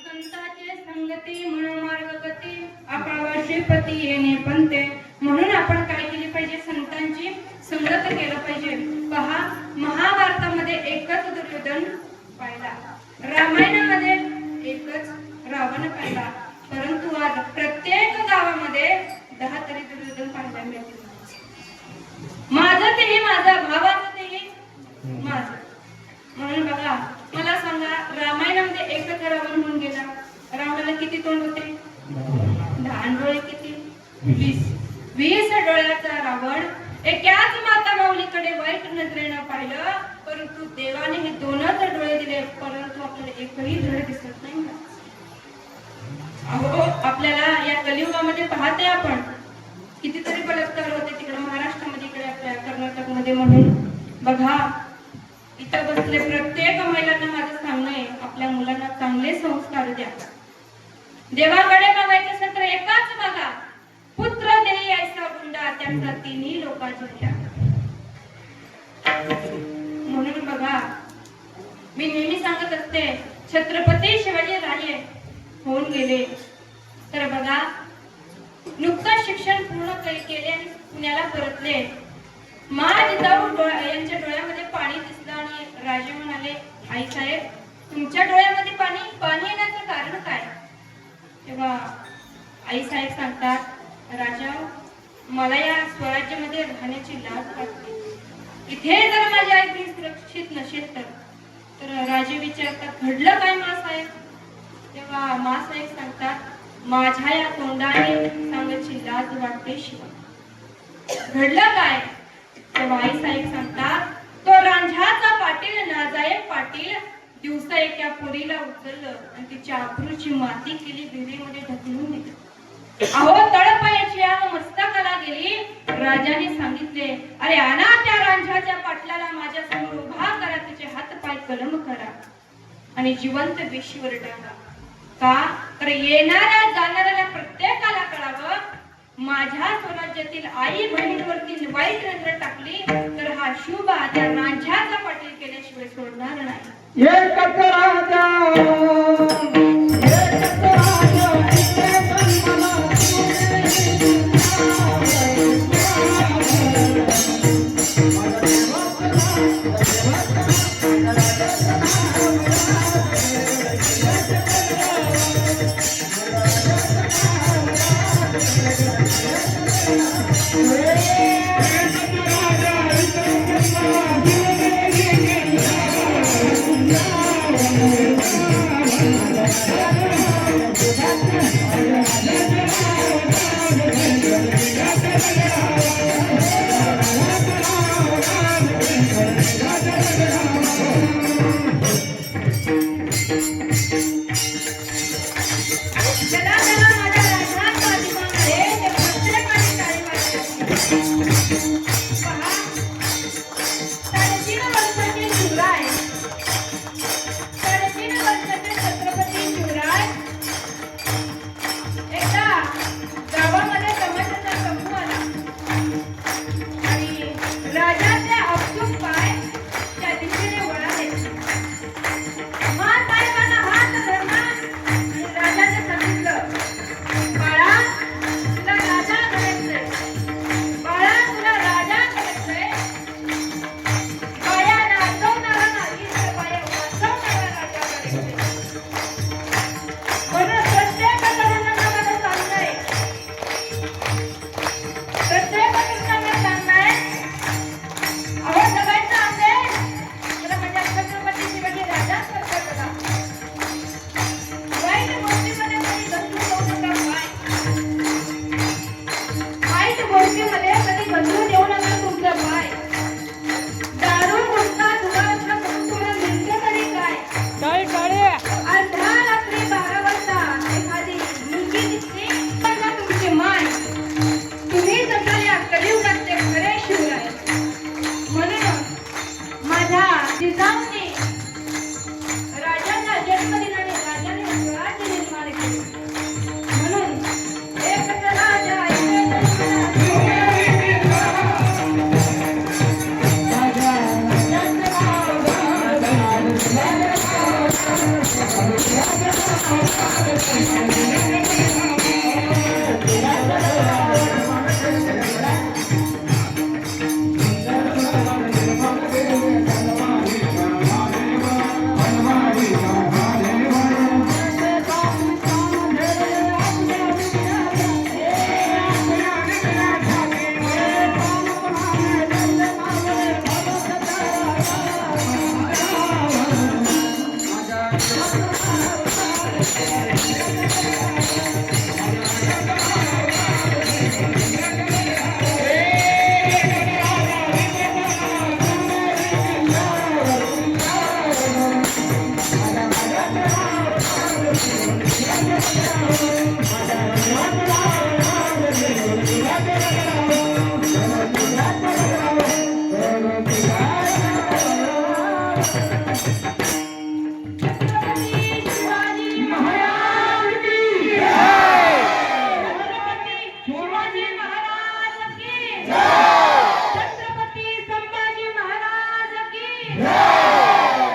संतांची संगती म्हणून मार्गगती, आपावाशी पती येणे पंते. म्हणून आपण काय केली पाहिजे? संतांची संगत केलं पाहिजे. पहा, महाभारतामध्ये एकच दुर्योधन पाहिला, रामायणामध्ये एकच रावण पाहिला, परंतु आज प्रत्येक गावामध्ये 10 तरी दुर्योधन पाहायला मिळतील. माझं तेही माझं, भावाचं तेही माझं. म्हणून बघा, मला सांगा, रामायणामध्ये एकच रावण होऊन गेला. रावणाला किती तोंड होते? 10 डोळे किती? 20 डोळ्याचा रावण एकाच माता माऊलीकडे वाईट नजरेनं पाहिलं, परंतु देवाने हे 2च डोळे दिले, परंतु आपल्याला एकही धड दिसत नाही. अहो, आपल्याला या कलियुगामध्ये पाहते आपण कितीतरी बलात्कार होते तिकडे महाराष्ट्रामध्ये, इकडे आपल्या कर्नाटकमध्ये. म्हणून बघा, इथं बसले प्रत्येक महिलांना माझं सांगणं आहे, आपल्या मुलांना चांगले संस्कार द्या. देवाकडे मागायचं असेल तर एकाच मागा, पुत्र देई ऐसा गुंडा, त्याचा 3 लोकांचा द्या. म्हणून बघा, मी नेहमी सांगत असते, छत्रपती शिवाजी राजे होऊन गेले. तर बघा, नुकतंच शिक्षण पूर्ण केले आणि पुण्याला परतले. महाजिजाऊ यांच्या डोळ्यामध्ये पाणी दिसलं आणि राजे म्हणाले, आई साहेब, तुमच्या डोळ्यामध्ये पाणी येण्याचं कारण काय? तेव्हा आई साहेब सांगतात, राजा, मला या स्वराज्यामध्ये राहण्याची लाज वाटते. इथे जर माझी आई बी सुरक्षित नसेल तर राजे विचारतात, घडलं काय माँसाहेब? तेव्हा माँसाहेब सांगतात, माझ्या या तोंडाने सांगायची लाज वाटते शिवा. घडलं काय? तेव्हा आई साहेब सांगतात, तो रांझ्याचा पाटील नाजायक पाटील दिवसा एका पोरीला उचललं आणि तिच्या अब्रूची माती केली, विहिरीमध्ये ढकलून दिली. अहो, तळपायाची आग मस्तकाला गेली. राजाने सांगितले, अरे आणा त्या रांझ्याच्या पाटलाला माझ्या समोर उभा करा, त्याचे हात पाय कलम करा आणि जिवंत वेशीवर टाका. का? तर येणाऱ्या जाणाऱ्याला प्रत्येकाला कळावं, माझ्या स्वराज्यातील आई बहिणीवरती वाईट नजर टाकली तर हा शुभ त्या रांझ्याचा पाटील केल्याशिवाय सोडणार नाही. एकच राजा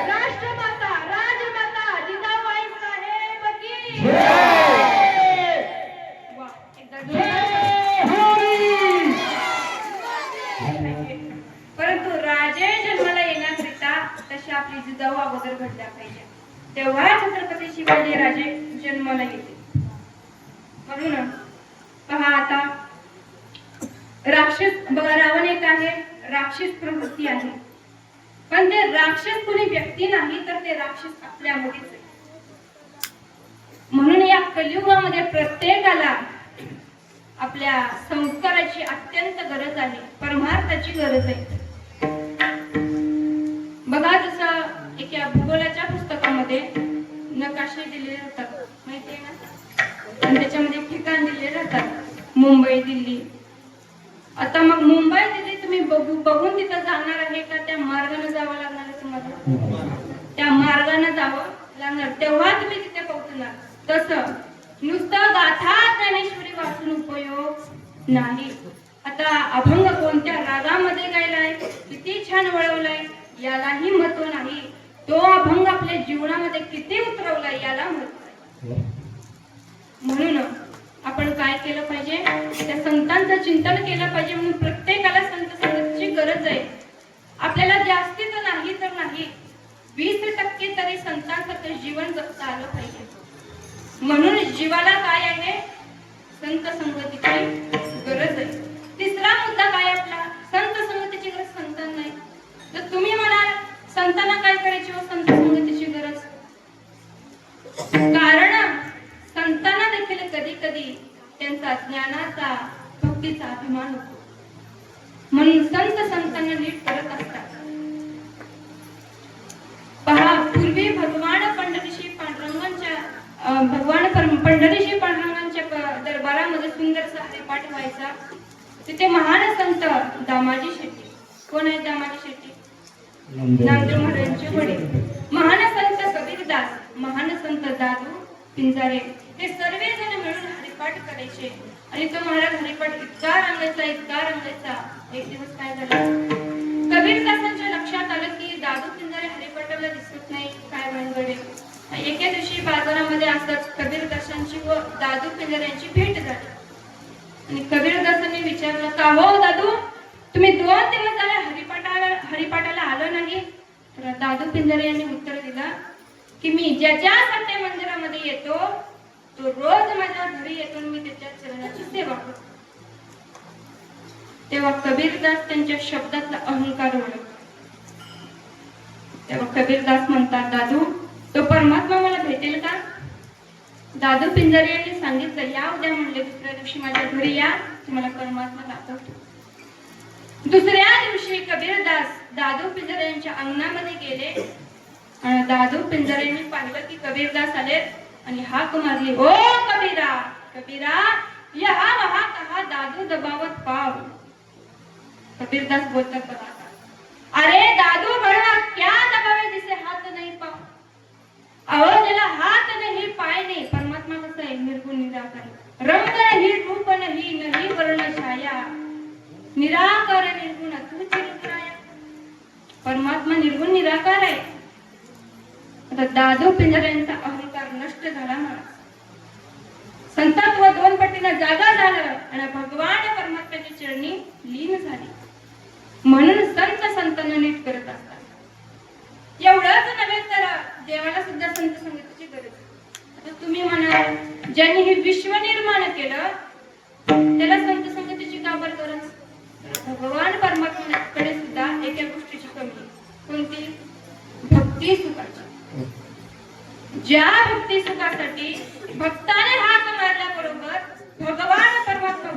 राष्ट्रमाता राजमाता जिजाऊ आपली जिजाऊ अगोदर घडल्या पाहिजे, तेव्हा छत्रपती शिवाजी राजे जन्माला येते. म्हणून पहा आता राक्षस बघा, रावण एक आहे, राक्षस प्रवृत्ती आहे, पण ते राक्षस कोणी व्यक्ती नाही तर ते राक्षस आपल्यामध्येच आहे. म्हणून या कलियुगामध्ये प्रत्येकाला आपल्या संस्काराची अत्यंत गरज आहे, परमार्थाची गरज आहे. बघा जसं एका भूगोलाच्या पुस्तकामध्ये नकाशे दिलेले राहतात, माहितीये ना, आणि त्याच्यामध्ये ठिकाण दिलेले राहतात, मुंबई, दिल्ली. आता मग मुंबई, दिल्ली तुम्ही बघून तिथं जाणार आहे का? त्या मार्गाने जावं लागणार आहे तुम्हाला, त्या मार्गाने जावं लागणार, तेव्हा तुम्ही तिथे पोहोचणार. तसं नुसतं गाथा ज्ञानेश्वरी वाचून उपयोग नाही. आता अभंग कोणत्या रागामध्ये गायलाय, किती छान वळवलाय, यालाही महत्व नाही. तो अभंग आपल्या जीवनामध्ये किती उतरवलाय याला महत्व आहे. म्हणून आपण काय केलं पाहिजे, त्या संतांचं चिंतन केलं पाहिजे. म्हणून प्रत्येकाला संत संगतीची गरज आहे. आपल्याला जास्तीत नाही तर नाही 20% तरी संतांसारखं जीवन जगता आलं पाहिजे. म्हणून जीवाला काय आहे, संत संगतीची गरज आहे. तिसरा मुद्दा काय आपला, संत संगतीची गरज संतांना नाही. तर तुम्ही म्हणाल संतांना काय करायची, संत संगतीची गरज? कारण संतांना देखील कधी कधी त्यांचा ज्ञानाचा, भक्तीचा अभिमान होतो. म्हणून संतांना नीट करत असतात. पहा, पूर्वी भगवान पंढरीशी पांडुरंगांच्या दरबारामध्ये सुंदरसा हरिपाठ व्हायचा. तिथे महान संत दामाजी शेट्टी, कोण आहे दामाजी शेट्टी? नामदेव महाराजांचे वडील. महान संत कबीरदास, महान संत दादू पिंजारे, हे सर्वजण मिळून हरिपाठ करायचे. आणि तो महाराज हरिपाठ इतका रंगायचा. एक दिवस काय झालं, कबीरदासांच्या लक्षात आलं की दादू पिंजारे हरिपाठाला दिसत नाही, काय भानगडे. एके दिवशी बाजारामध्ये असताच कबीरदासांची व दादू पिंजारे यांची भेट झाली. आणि कबीरदासांनी विचारलं, का हो दादू, तुम्ही 2 दिवस झाले हरिपाठाला आलो नाही? तर दादू पिंजारे यांनी उत्तर दिलं की मी ज्याच्यासाठी मंदिरामध्ये येतो तो रोज माझ्या घरी येतो, मी त्याच्या चरणाची सेवा करतो. तेव्हा कबीरदास त्यांच्या शब्दातला अहंकार ओळखला. तेव्हा कबीरदास म्हणतात, दादू, तो परमात्मा मला भेटेल का? दादू पिंजारे यांनी सांगितलं, या उद्या म्हणले, दुसऱ्या दिवशी माझ्या घरी या, तुम्हाला परमात्मा दाखवतो. दुसऱ्या दिवशी कबीरदास दादू पिंजारे यांच्या अंगणामध्ये गेले. आणि दादू पिंजारे यांनी पाहिलं की कबीरदास आले आणि हाक मारली, ओ कबीरा, कबीरा, यहाँ वहाँ कहा दादू दबावत पाव. कबीरदास बोलतात बघा, अरे दादू बड़ा क्या दबावे जिसे हाथ नहीं पाव. अहो, ज्याला हात नाही, पाय नाही, परमात्मा कसं आहे, निर्गुण निराकार, रंग नाही, रूप नाही, नाही वर्ण छाया, निराकार निर्गुण तू चिरकाया. परमात्मा निर्गुण निराकार आहे. आता दादू पिंजारे यांचा अहंकार नष्ट झाला ना, संतत्व 2 पटीने जागा झालं आणि भगवान परमात्म्याच्या चरणी लीन झाली. म्हणून संतांना नीट करत असतात. एवढंच नव्हे तर देवाला सुद्धा संत संगतीची गरज आहे. आता तुम्ही म्हणाल, ज्यांनी हे विश्व निर्माण केलं त्याला संत संगतीची का बरं गरज? भगवान परमात्म्याकडे सुद्धा एका गोष्टीची कमी, कोणती? भक्ती सुखाची. ज्या भक्ती सुखासाठी भक्ताने हात मारल्याबरोबर भगवान परमात्मा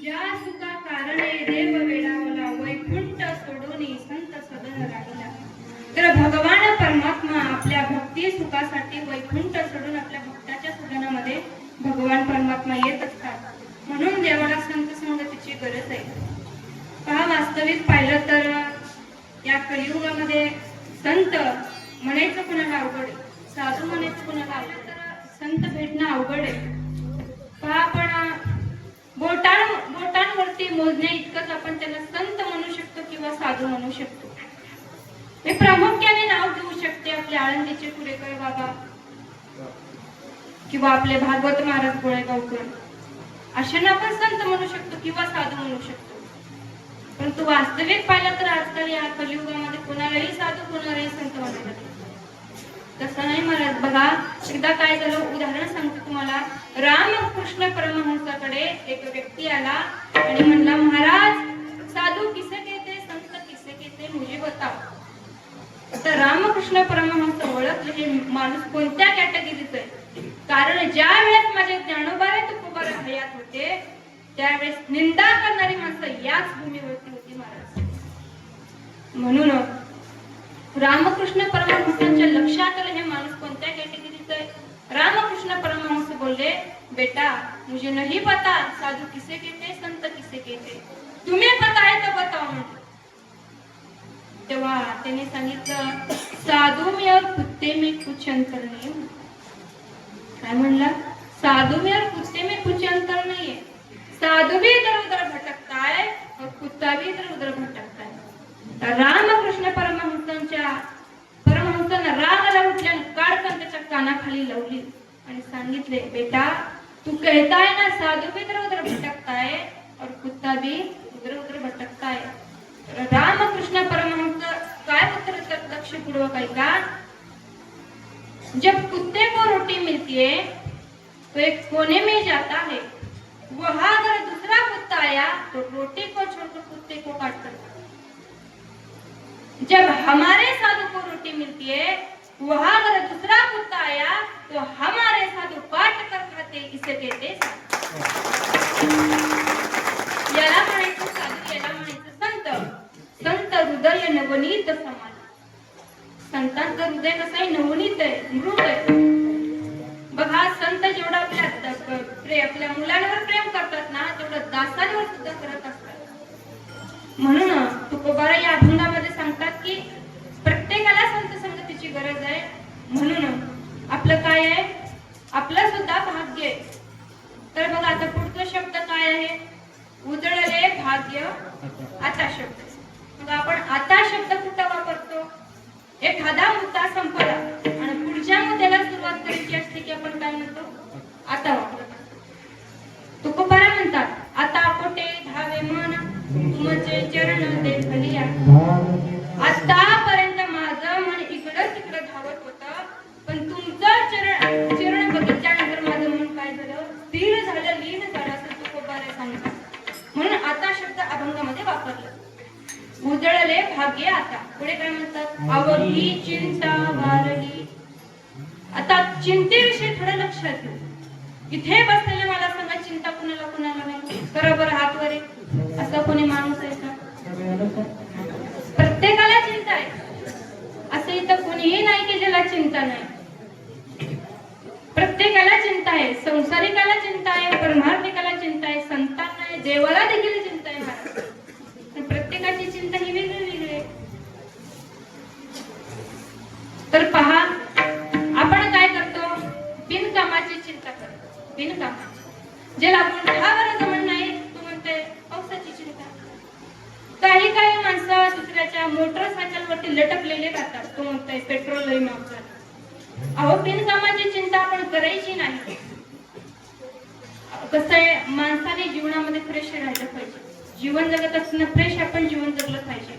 ज्या सुखा कारणे देव वेडावला वैकुंठ सोडून संत सदन राहिला. तर भगवान परमात्मा आपल्या भक्ती सुखासाठी वैकुंठ सोडून आपल्या भक्ताच्या सदनामध्ये भगवान परमात्मा येत असतात. म्हणून देवाला संत संगतीची गरज आहे. पहा, वास्तविक पाहिलं तर या कलियुगामध्ये संत म्हणायचं कोणाला अवघड आहे, साधू म्हणायचं कोणाला अवघड आहे. तर संत भेटणं अवघड आहे. पहा, आपण बोटांवरती मोजण्या इतकंच आपण त्याला संत म्हणू शकतो किंवा साधू म्हणू शकतो. मी प्रामुख्याने नाव घेऊ शकते आपले आळंदीचे कुरेकर बाबा किंवा आपले भागवत महाराज गोळेगावकर, अशांना आपण संत म्हणू शकतो किंवा साधू म्हणू शकतो. परंतु वास्तविक पाहिलं तर आजकाल या कलियुगामध्ये कोणालाही साधू कोणालाही संत म्हणतात. तसं नाही महाराज. बघा, एकदा काय झालं, उदाहरण सांगतो तुम्हाला. रामकृष्ण परमहंसाकडे एक व्यक्ती आला आणि म्हणला, महाराज साधू किसे कहते, संत किसे कहते, मुझे बताओ. तर रामकृष्ण परमहंस ओळखले हे माणूस कोणत्या कॅटेगरीचा आहे. कारण ज्या वेळेस माझे ज्ञानोबा तुकोबा हयात होते त्यावेळेस निंदा करणारी माणसं याच भूमीवरती होती महाराज. म्हणून रामकृष्ण परमहंसांच्या लक्षात आलं हे माणूस कोणत्या कॅटेगरीचा आहे. रामकृष्ण परमहंस बोलले, बेटा मुझे नहीं पता साधू किसे कहते, संत किसे कहते, तुम्हें पता है तो बताओ. तेव्हा त्याने सांगितलं, साधू में और कुत्ते में कुछ अंतर नहीं. काय म्हणला, साधू में और कुत्ते में कुछ अंतर नहीं है. साधू भी इधर उधर भटकता है और कुत्ता भी इधर उधर भटकता है. रामकृष्ण परमहंसांना राग आला, उठल्याने काढकन त्याच्या कानाखाली लावली आणि सांगितले, बेटा तू कहता है ना साधू भी इधर उधर भटकता है और कुत्ता भी इधर उधर भटकता है. रामकृष्ण परमहंस काय उत्तर देतात लक्षपूर्वक ऐका. जब कुत्ते को रोटी मिलती है तो एक कोने में जाता है, वहां अगर दूसरा कुत्ता आया तो रोटी को छोड़कर कुत्ते को काट कर. जब हमारे साधु को रोटी मिलती है वहां अगर दूसरा कुत्ता आया तो हमारे साधु काट कर खाते, इसे कहते याला म्हणायचं साधू, याला म्हणायचं संत. संत हृदय नवनीत समान. संतांचं हृदय कसं आहे, नवनीत आहे, मृत आहे. बघा, संत जेवढं आपल्या मुलांवर प्रेम करतात ना तेवढं दासांवर सुद्धा करत असतात. म्हणून तुकोबारा या अभंगामध्ये सांगतात की प्रत्येकाला संत संगतीची गरज आहे. म्हणून आपलं काय आहे, आपलं सुद्धा भाग्य आहे. तर बघा, आता पुढचा शब्द काय आहे, उजळले भाग्य आता शब्द. मग आपण आता शब्द कुठं वापरतो, एखादा मुद्दा संपला आणि पुढच्या मुद्द्याला सुरुवात करायची असते की आपण काय म्हणतो, आता वापरतो. तुकोबारा म्हणतात, आता पोटे धावे मन तुमचे चरण देखलिया. आतापर्यंत माझं मन इकडं तिकडं धावत होतं, पण तुमचं चरण बघितल्यानंतर माझं मन काय झालं, स्थिर झालं, लीन झालं, असं तुकोबारा सांगतात. म्हणून आता शब्द अभंगामध्ये वापरला. उजळले भाग्य आता. पुढे काय म्हणतात? अवघी चिंता वारली. आता चिंतेविषयी थोडं लक्षात घेऊ. इथे बसलेले मला सांगा, चिंता कुणाला कुणाला नाही? करा बरं हात वर. असं कोणी माणूस आहे का? प्रत्येकाला चिंता आहे. असं इथं कोणीही नाही की ज्याला चिंता नाही. प्रत्येकाला चिंता आहे. संसारिकाला चिंता आहे, परमार्थिकाला चिंता आहे, संतांना आहे, देवाला देखील चिंता आहे महाराज. पण प्रत्येकाची चिंता ही वेगळी वेगळी आहे. तर पहा, आपण काय करतो? बिनकामाची चिंता करतो. बिनकामाची ज्याला आपण दहावर जमण नाही, तो म्हणते पावसाची चिंता. काही काही माणसं दुसऱ्याच्या मोटरसायकल वरती लटकलेले राहतात, तो म्हणतोय पेट्रोल लई महाग झालं. अहो, बिनकामाची चिंता आपण करायची नाही. कसं आहे, माणसाने जीवनामध्ये फ्रेश राहायला पाहिजे. जीवन जगत असताना फ्रेश आपण जीवन जगलं पाहिजे.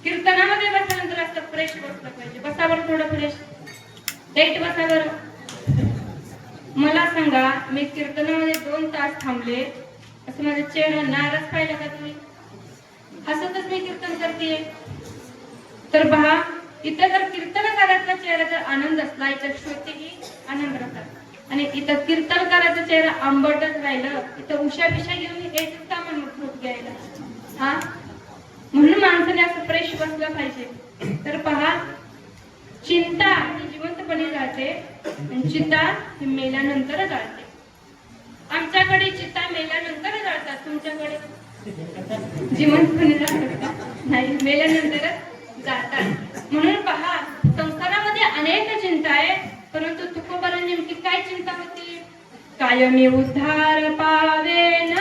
कीर्तनामध्ये बसल्यानंतर असं फ्रेश बसलं पाहिजे. बसावर थोडं फ्रेश लेट बसावर. मला सांगा, मी कीर्तनामध्ये 2 तास थांबले, असं माझा चेहरा नाराज पाहिला का तुम्ही? हसतच मी कीर्तन करते. तर पहा, इथं जर कीर्तनकाराचा चेहरा जर आनंद असला, इतर श्रोतेही आनंद राहतात. आणि इथं कीर्तनकाराचा चेहरा आंबटच राहिलं, इथं उशा पिशा घेऊन यायचं का म्हणून फ्रूट घ्यायला? हा, म्हणून माणसाने असं फ्रेश बसलं पाहिजे. तर पहा, चिंता ही जिवंतपणे जाते आणि चिता ही मेल्यानंतर जाते. आमच्याकडे चिता मेल्यानंतर जातात, तुमच्याकडे जिवंतपणे जातात नाही, मेल्यानंतरच जातात. म्हणून पहा, संसारामध्ये अनेक चिंता आहे, परंतु तुकोबाला नेमकी काय चिंता होती? कायमी उद्धार पावेन.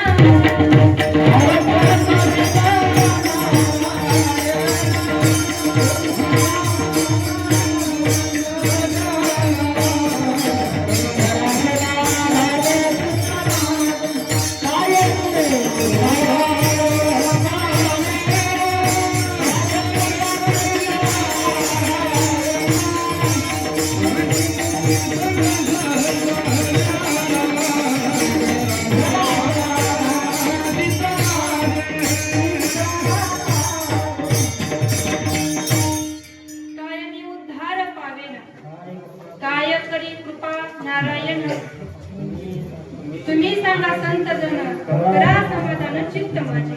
तुम्ही सांगा संत जन, करा समाधान चित्त माझे.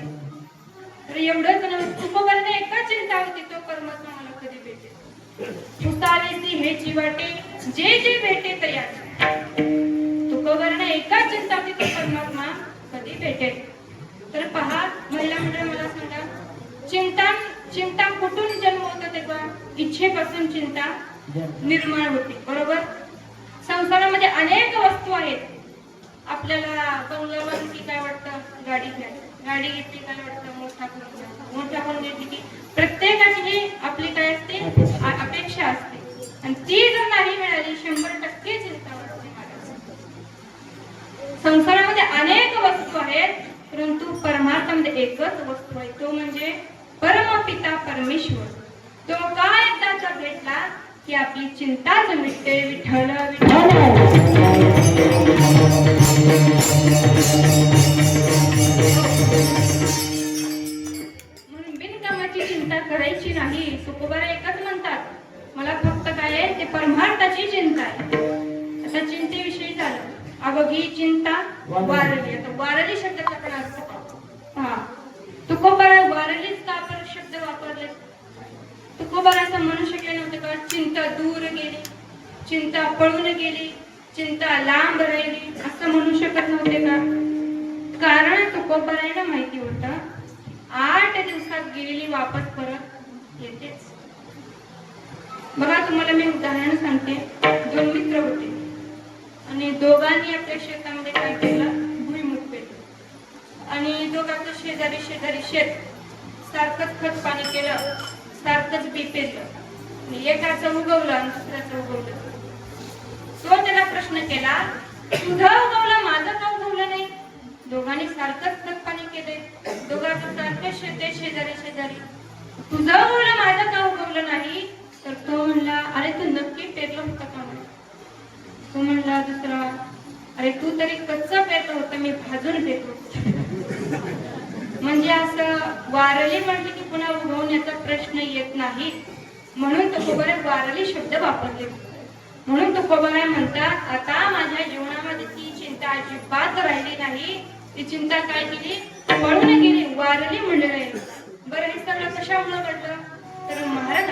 तर एवढंच नव्हे, तुकोबाने एकच चिंता होती, तो परमात्मा मला कधी भेटेल. उसावेसी हेची वाटे, जे जे भेटे तयार. तुकोबाने एकच चिंता होती, तो परमात्मा कधी भेटेल. तर पहा, महिला मंडळ मला सांगा, चिंता कुठून जन्म होतो? तेव्हा इच्छेपासून चिंता निर्माण होते, बरोबर? संसारामध्ये अनेक वस्तू आहेत. आपल्याला बंगल्यावर की काय वाटतं? गाडी घेतली काय वाटतं? मोठा फोन घेतली की प्रत्येकाची आपली काय असते? अपेक्षा असते, आणि ती जर नाही मिळाली 100% चिंता वाटते मला. संसारामध्ये अनेक वस्तू आहेत, परंतु परमार्थामध्ये एकच वस्तू आहे, तो म्हणजे परमपिता परमेश्वर. तो काय एकदाचा भेटला की आपली चिंताच मिटते. विठ्ठल विठ्ठल. म्हणून बिनकामाची चिंता करायची नाही. तुकोबारा एकच म्हणतात, मला फक्त काय आहे ते परमार्थाची चिंता आहे. आता चिंतेविषयी झालं. अवघी चिंता वारली. आता वारली शब्दाचा पण अर्थ पहा. तुकोबारा वारलीच का शब्द वापरले? तुकोबारा असं म्हणू शकले नव्हते का चिंता दूर गेली, चिंता पळून गेली, चिंता लांब राहिली, असं म्हणू शकत नव्हते का? कारण तुकोबारायला माहिती होतं 8 दिवसात गेलेली वापस परत येतेच. बघा, तुम्हाला मी उदाहरण सांगते. 2 मित्र होते आणि दोघांनी आपल्या शेतामध्ये काय केलं? भुईमुग पेरलं. आणि दोघांचं शेजारी शेत, सारखंच खत पाणी केलं, सारखंच बी पेरलं. एकाचं उगवलं आणि दुसऱ्याचं उगवलं. तो त्याला प्रश्न केला, तुझं उगवलं, माझं का उगवलं नाही? दोघांनी सारखंच खत पाणी केले, दोघांचं सारखं शेजारी. तुझं उगवलं, माझं का उगवलं नाही? तर तो म्हणला, अरे तू नक्की पेरलं होतं का? तो म्हणला दुसरा, अरे तू तरी कच्चं पेरलं होतं, मी भाजून पेरलो. म्हणजे असं वारली म्हटलं की पुन्हा उगवून होण्याचा प्रश्न येत नाही. म्हणून तुकोबाराय वारली शब्द वापरले. म्हणून तुकोबाराय म्हणतात, आता माझ्या जीवनामध्ये ती चिंता अजिबात राहिली नाही. ती चिंता काय केली, पळून गेली, वारली म्हणले नाही. बरं, हे सगळं कशामुळे घडलं, तर महाराज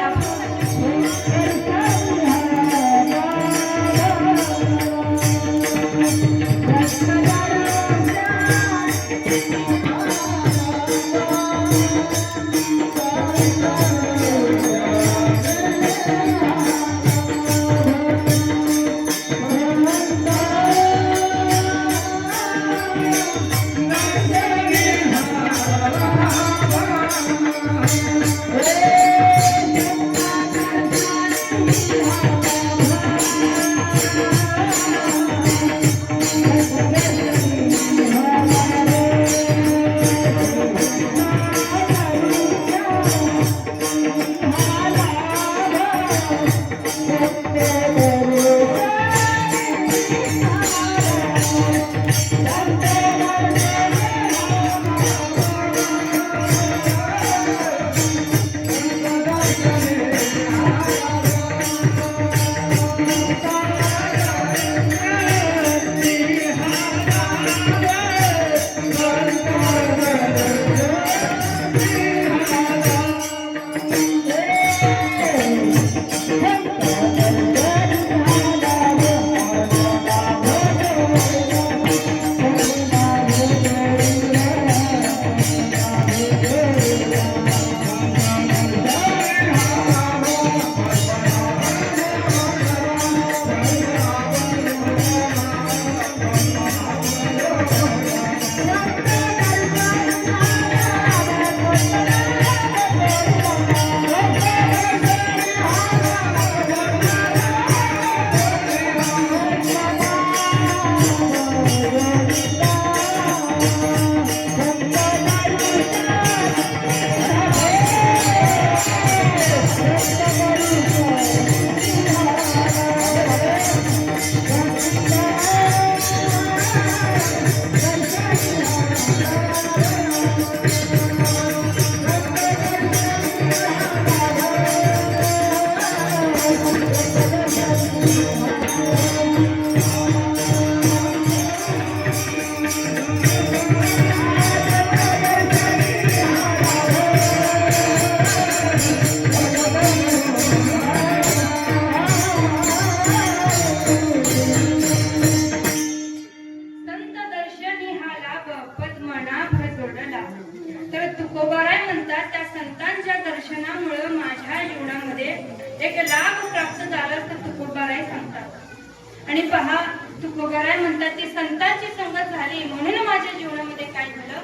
एक लाभ प्राप्त झाला तर तुकोबाराय सांगतात. आणि पहा, तुकोबाराय म्हणतात ती संतांची संगत झाली म्हणून माझ्या जीवनामध्ये काय झालं,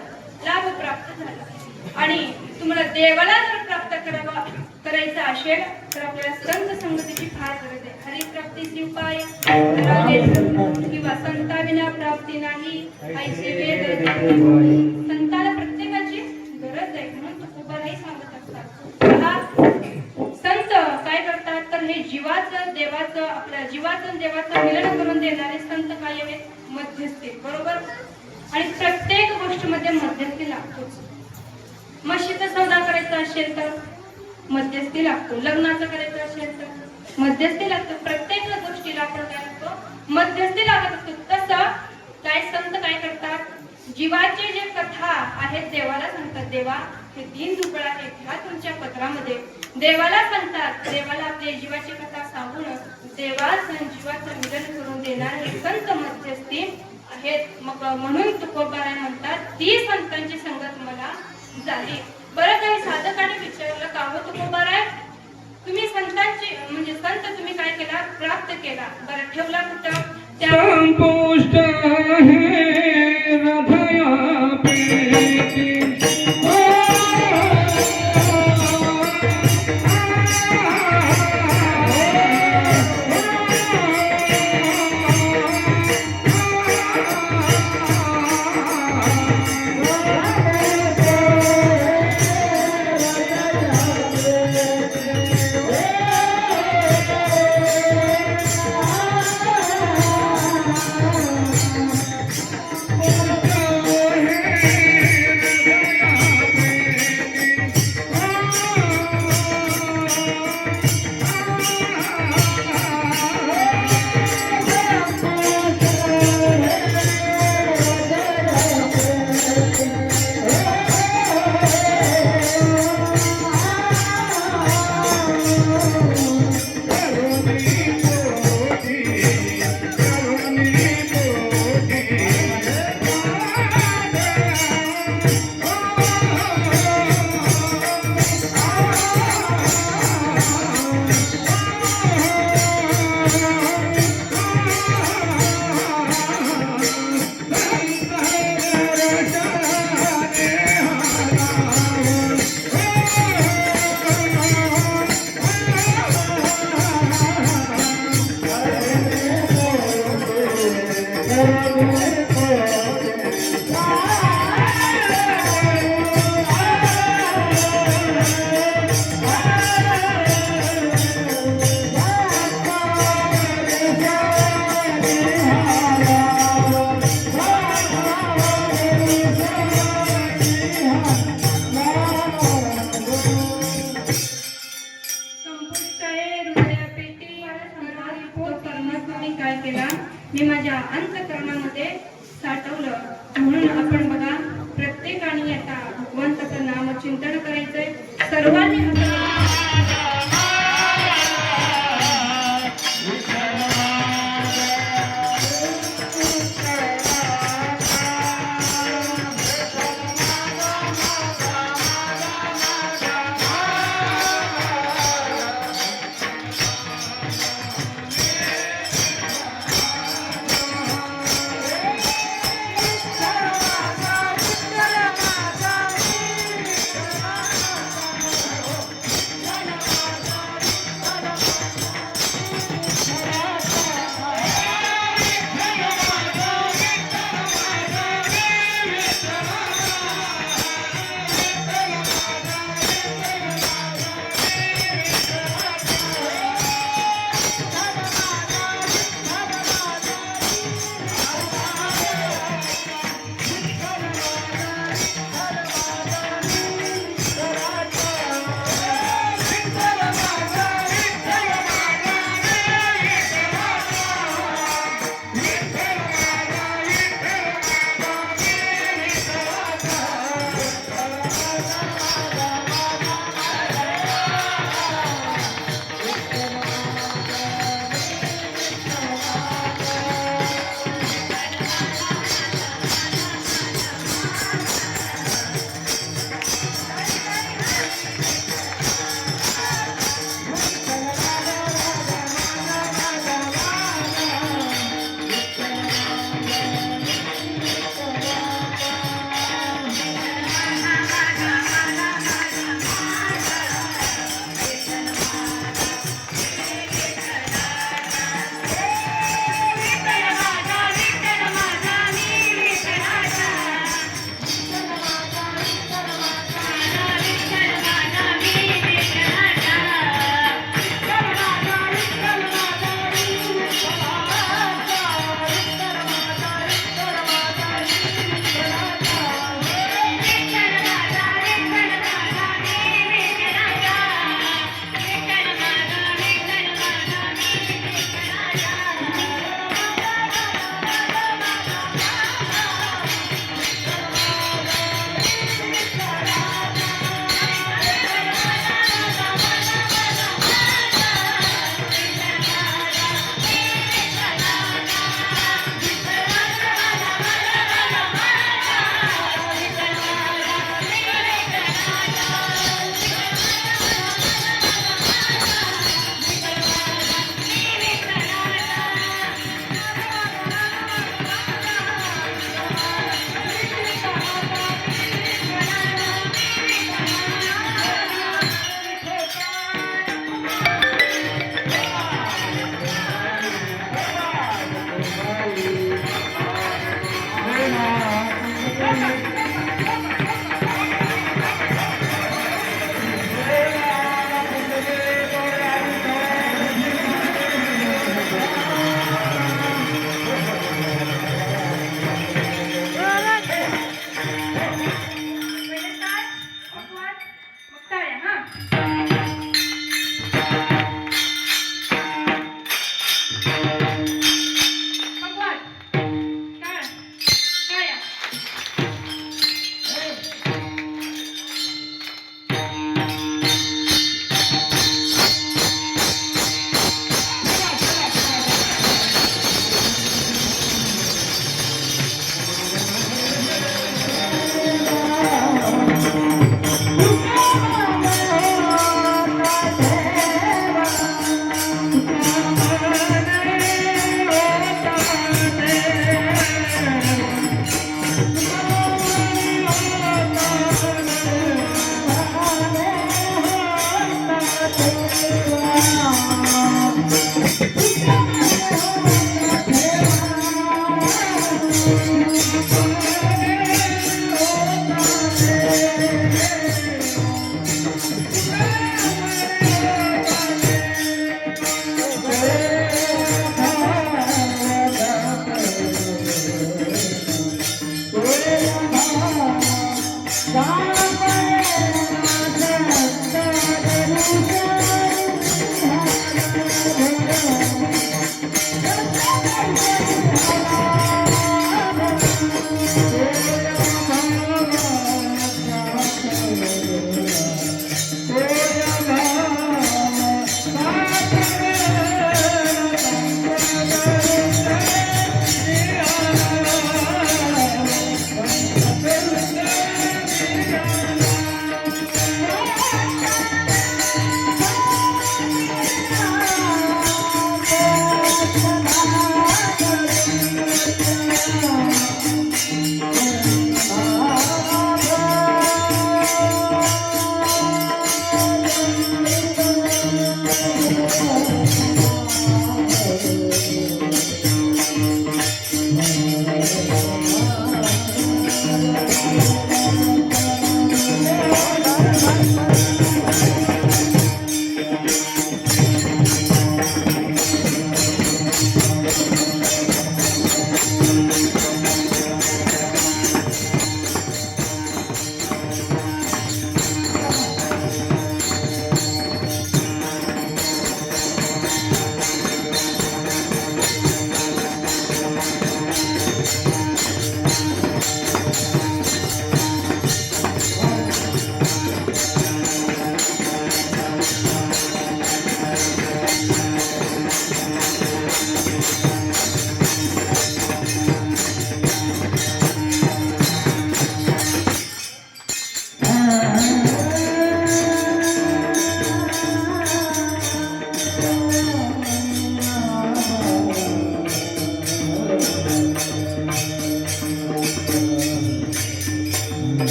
लाभ प्राप्त झाला. आणि तुम्हाला देवाला जर प्राप्त करायचं असेल तर आपल्याला संत संगतीची फार गरज आहे. हरिप्राप्तीची उपाय किंवा संताविना प्राप्ती नाही ऐसे वेद. संताला प्रत्येकाची गरज आहे म्हणून तुकोबाराय सांगत असतात. संत काय करतात तर हे जीवाचं देवाचं, आपल्या जीवाचं देवाचं मिलन करून देणारे संत काय आहेत, मध्यस्थी. बरोबर. आणि प्रत्येक गोष्टीमध्ये मध्यस्थी लागतोच. म्हशीचा सौदा करायचा असेल तर मध्यस्थी लागतो, लग्नाचं करायचं असेल तर मध्यस्थी लागतो. प्रत्येक गोष्टीला आपण काय लागतो, मध्यस्थी लागत असतो. तसं काय संत काय करतात, जीवाचे जे कथा आहेत देवाला सांगतात. देवा हे दीन दुबळ आहे, घ्या तुमच्या पत्रामध्ये. देवाला सांगतात, देवाला आपल्या जीवाची कथा सांगून जीवाचं मिलन करून देणारे संत मध्यस्थी आहेत. मग म्हणून तुकोबाराय म्हणतात ती संतांची संगत मला झाली. बरं, काही साधकाने विचारलं का हो तुकोबाराय, तुम्ही संतांची म्हणजे संत तुम्ही काय केला, प्राप्त केला. बरं, ठेवला कुठं, त्या संपुष्टाये हृदयापेटी तो परमात्म्याने काय केला मी माझ्या अंतःकरणामध्ये साठवलं म्हणून आपण बघा प्रत्येकाने आता भगवंताचं नाम चिंतन करायचंय सर्वांनी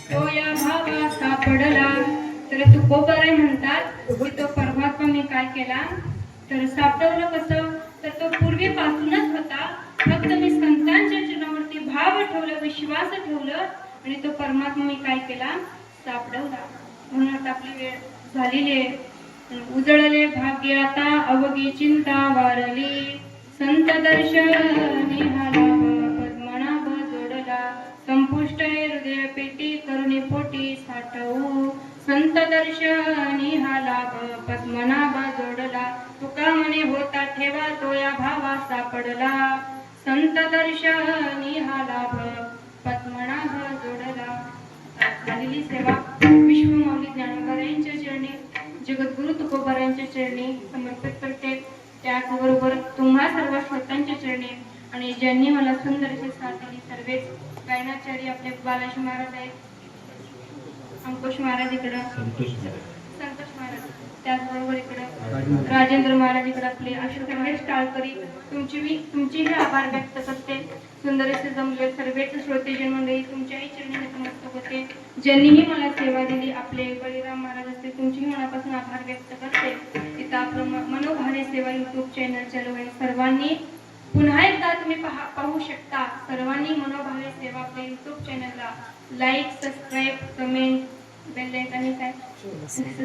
तो या भावा सापडला तर तुकोबाराय म्हणतात की तो परमात्मा मी काय केला तर सापडवलं कसं तर तो पूर्वीपासूनच होता फक्त मी संतांच्या चरणावरती भाव ठेवला विश्वास ठेवलं आणि तो परमात्मा मी काय केला सापडवला म्हणून आता आपली वेळ झालेली आहे उजळले भाग्य आता अवघी चिंता वारली संत दर्शनी हाला पद्मनाभ जोडला संपुष्ट हृदय पेटी करुणी पोटी साठवू संत दर्शनी हा लाभ पद्मनाभ जोडला तुका म्हणे होता ठेवा तो या भावा सापडला संत दर्शनी हा लाभ पद्मनाभ जोडला झालेली सेवा विश्वमौली ज्ञानोबारायांच्या चरणी जगद्गुरु तुकोबारायांच्या चरणी समर्पित करते त्याचबरोबर तुम्हा सर्व श्रोतांच्या चरणी आणि ज्यांनी मला सुंदर अशी साथ दिली सर्वच गायनाचार्य आपले बालाजी महाराज आहेत अंकुश महाराज इकडं संतोष महाराज त्याचबरोबर इकडं राजेंद्र महाराज इकडं आपले अशोक महेश टाळकरी तुमचीही आभार व्यक्त करते सुंदर असे जमले सर्वच श्रोतेजन मंडळी तुमच्याही चरणी नतमस्तक होते ज्यांनीही मला सेवा दिली आपले बळीराम महाराज असते तुमचीही मनापासून आभार व्यक्त करते इथं आपलं मनोभावे सेवा युट्यूब चॅनल चालू आहे सर्वांनी पुन्हा एकदा तुम्ही पाहू शकता सर्वांनी मनोभावे सेवा आपल्या युट्यूब चॅनलला like subscribe comment bell icon काय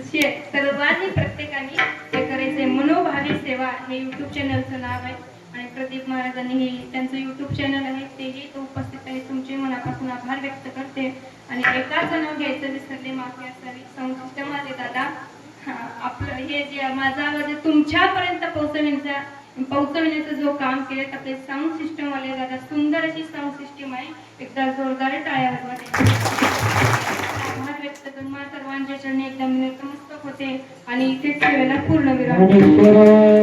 शेअर सर्वांनी प्रत्येकाने हे करायचे मनोभावे सेवा हे युट्यूब चॅनलचं नाव आहे आणि प्रदीप महाराजांनी हे त्यांचं युट्यूब चॅनल आहे तेही तो उपस्थित आहे तुमचे मनापासून आभार व्यक्त करते आणि एकाचं नाव घ्यायचं विसरले माफी असावी संस्कृतमध्ये दादा आपलं हे जे माझा आवाज तुमच्यापर्यंत पोहोचवण्याचं जो काम केले आपले साऊंड सिस्टम वाले दादा सुंदर अशी साऊंड सिस्टम आहे एकदा जोरदार टाळ्या वाजवा आभार व्यक्त करून मला सर्वांच्या चरणी एकदम नतमस्तक होते आणि इथेच सेवेला पूर्ण विराम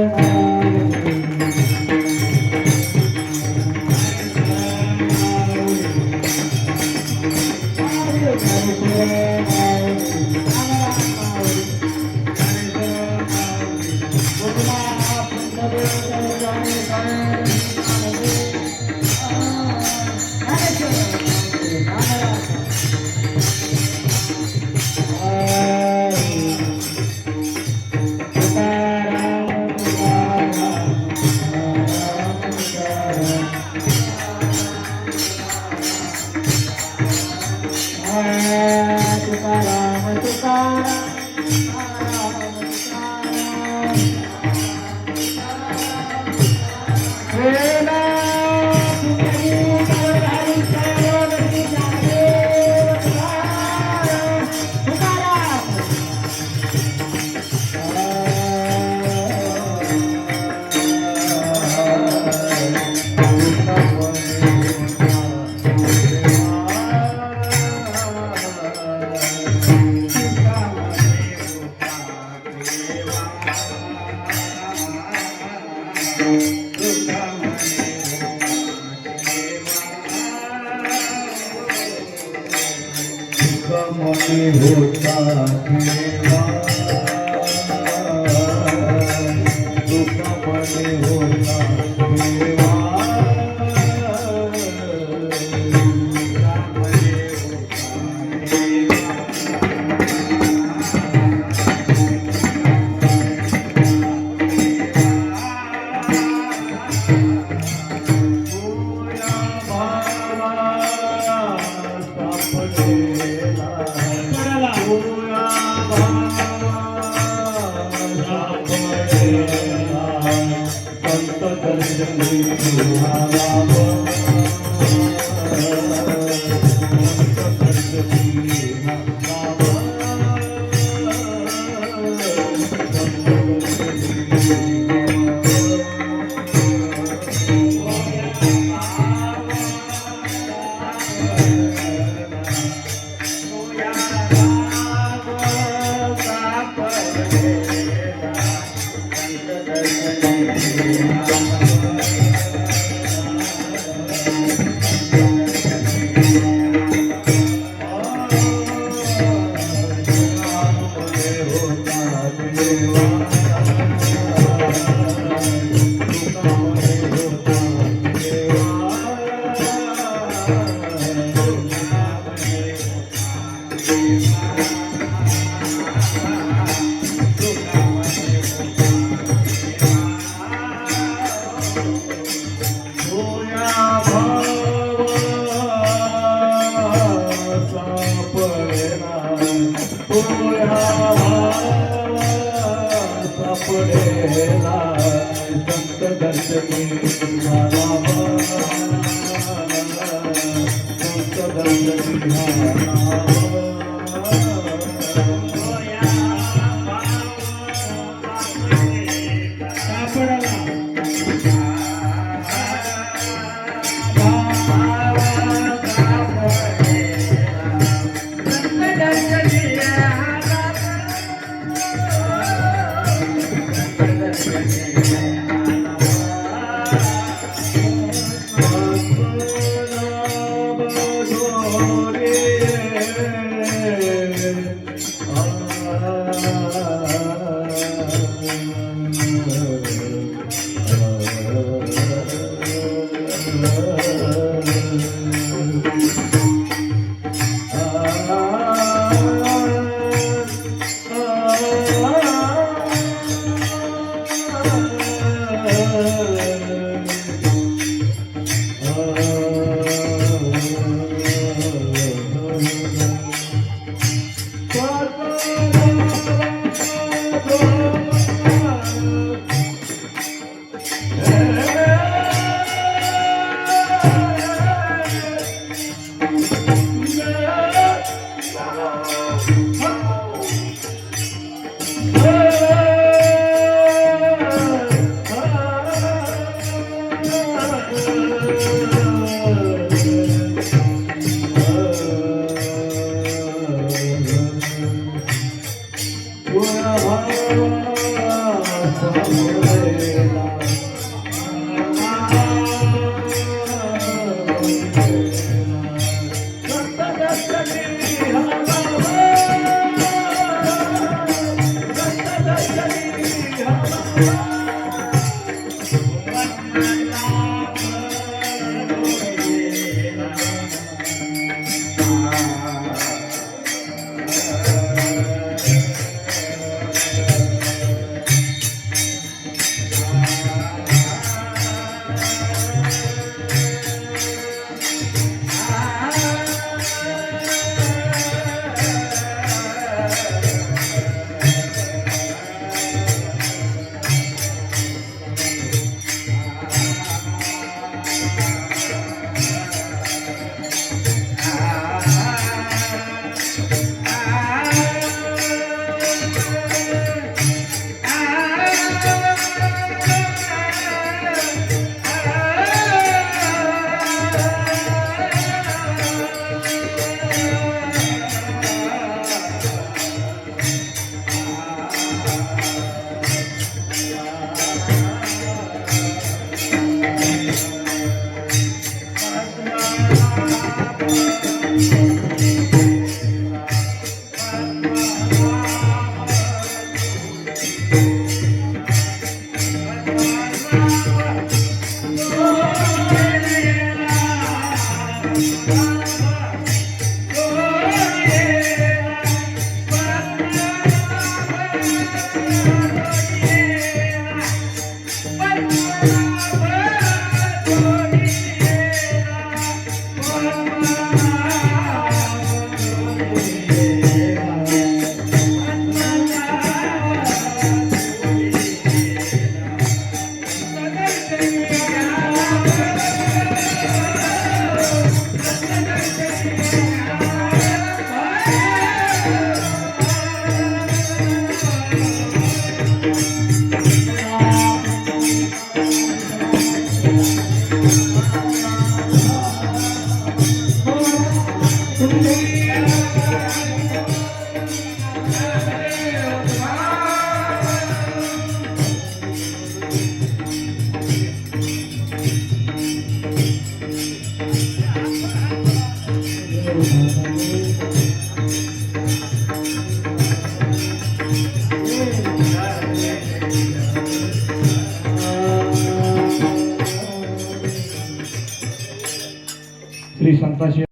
श्री संताशी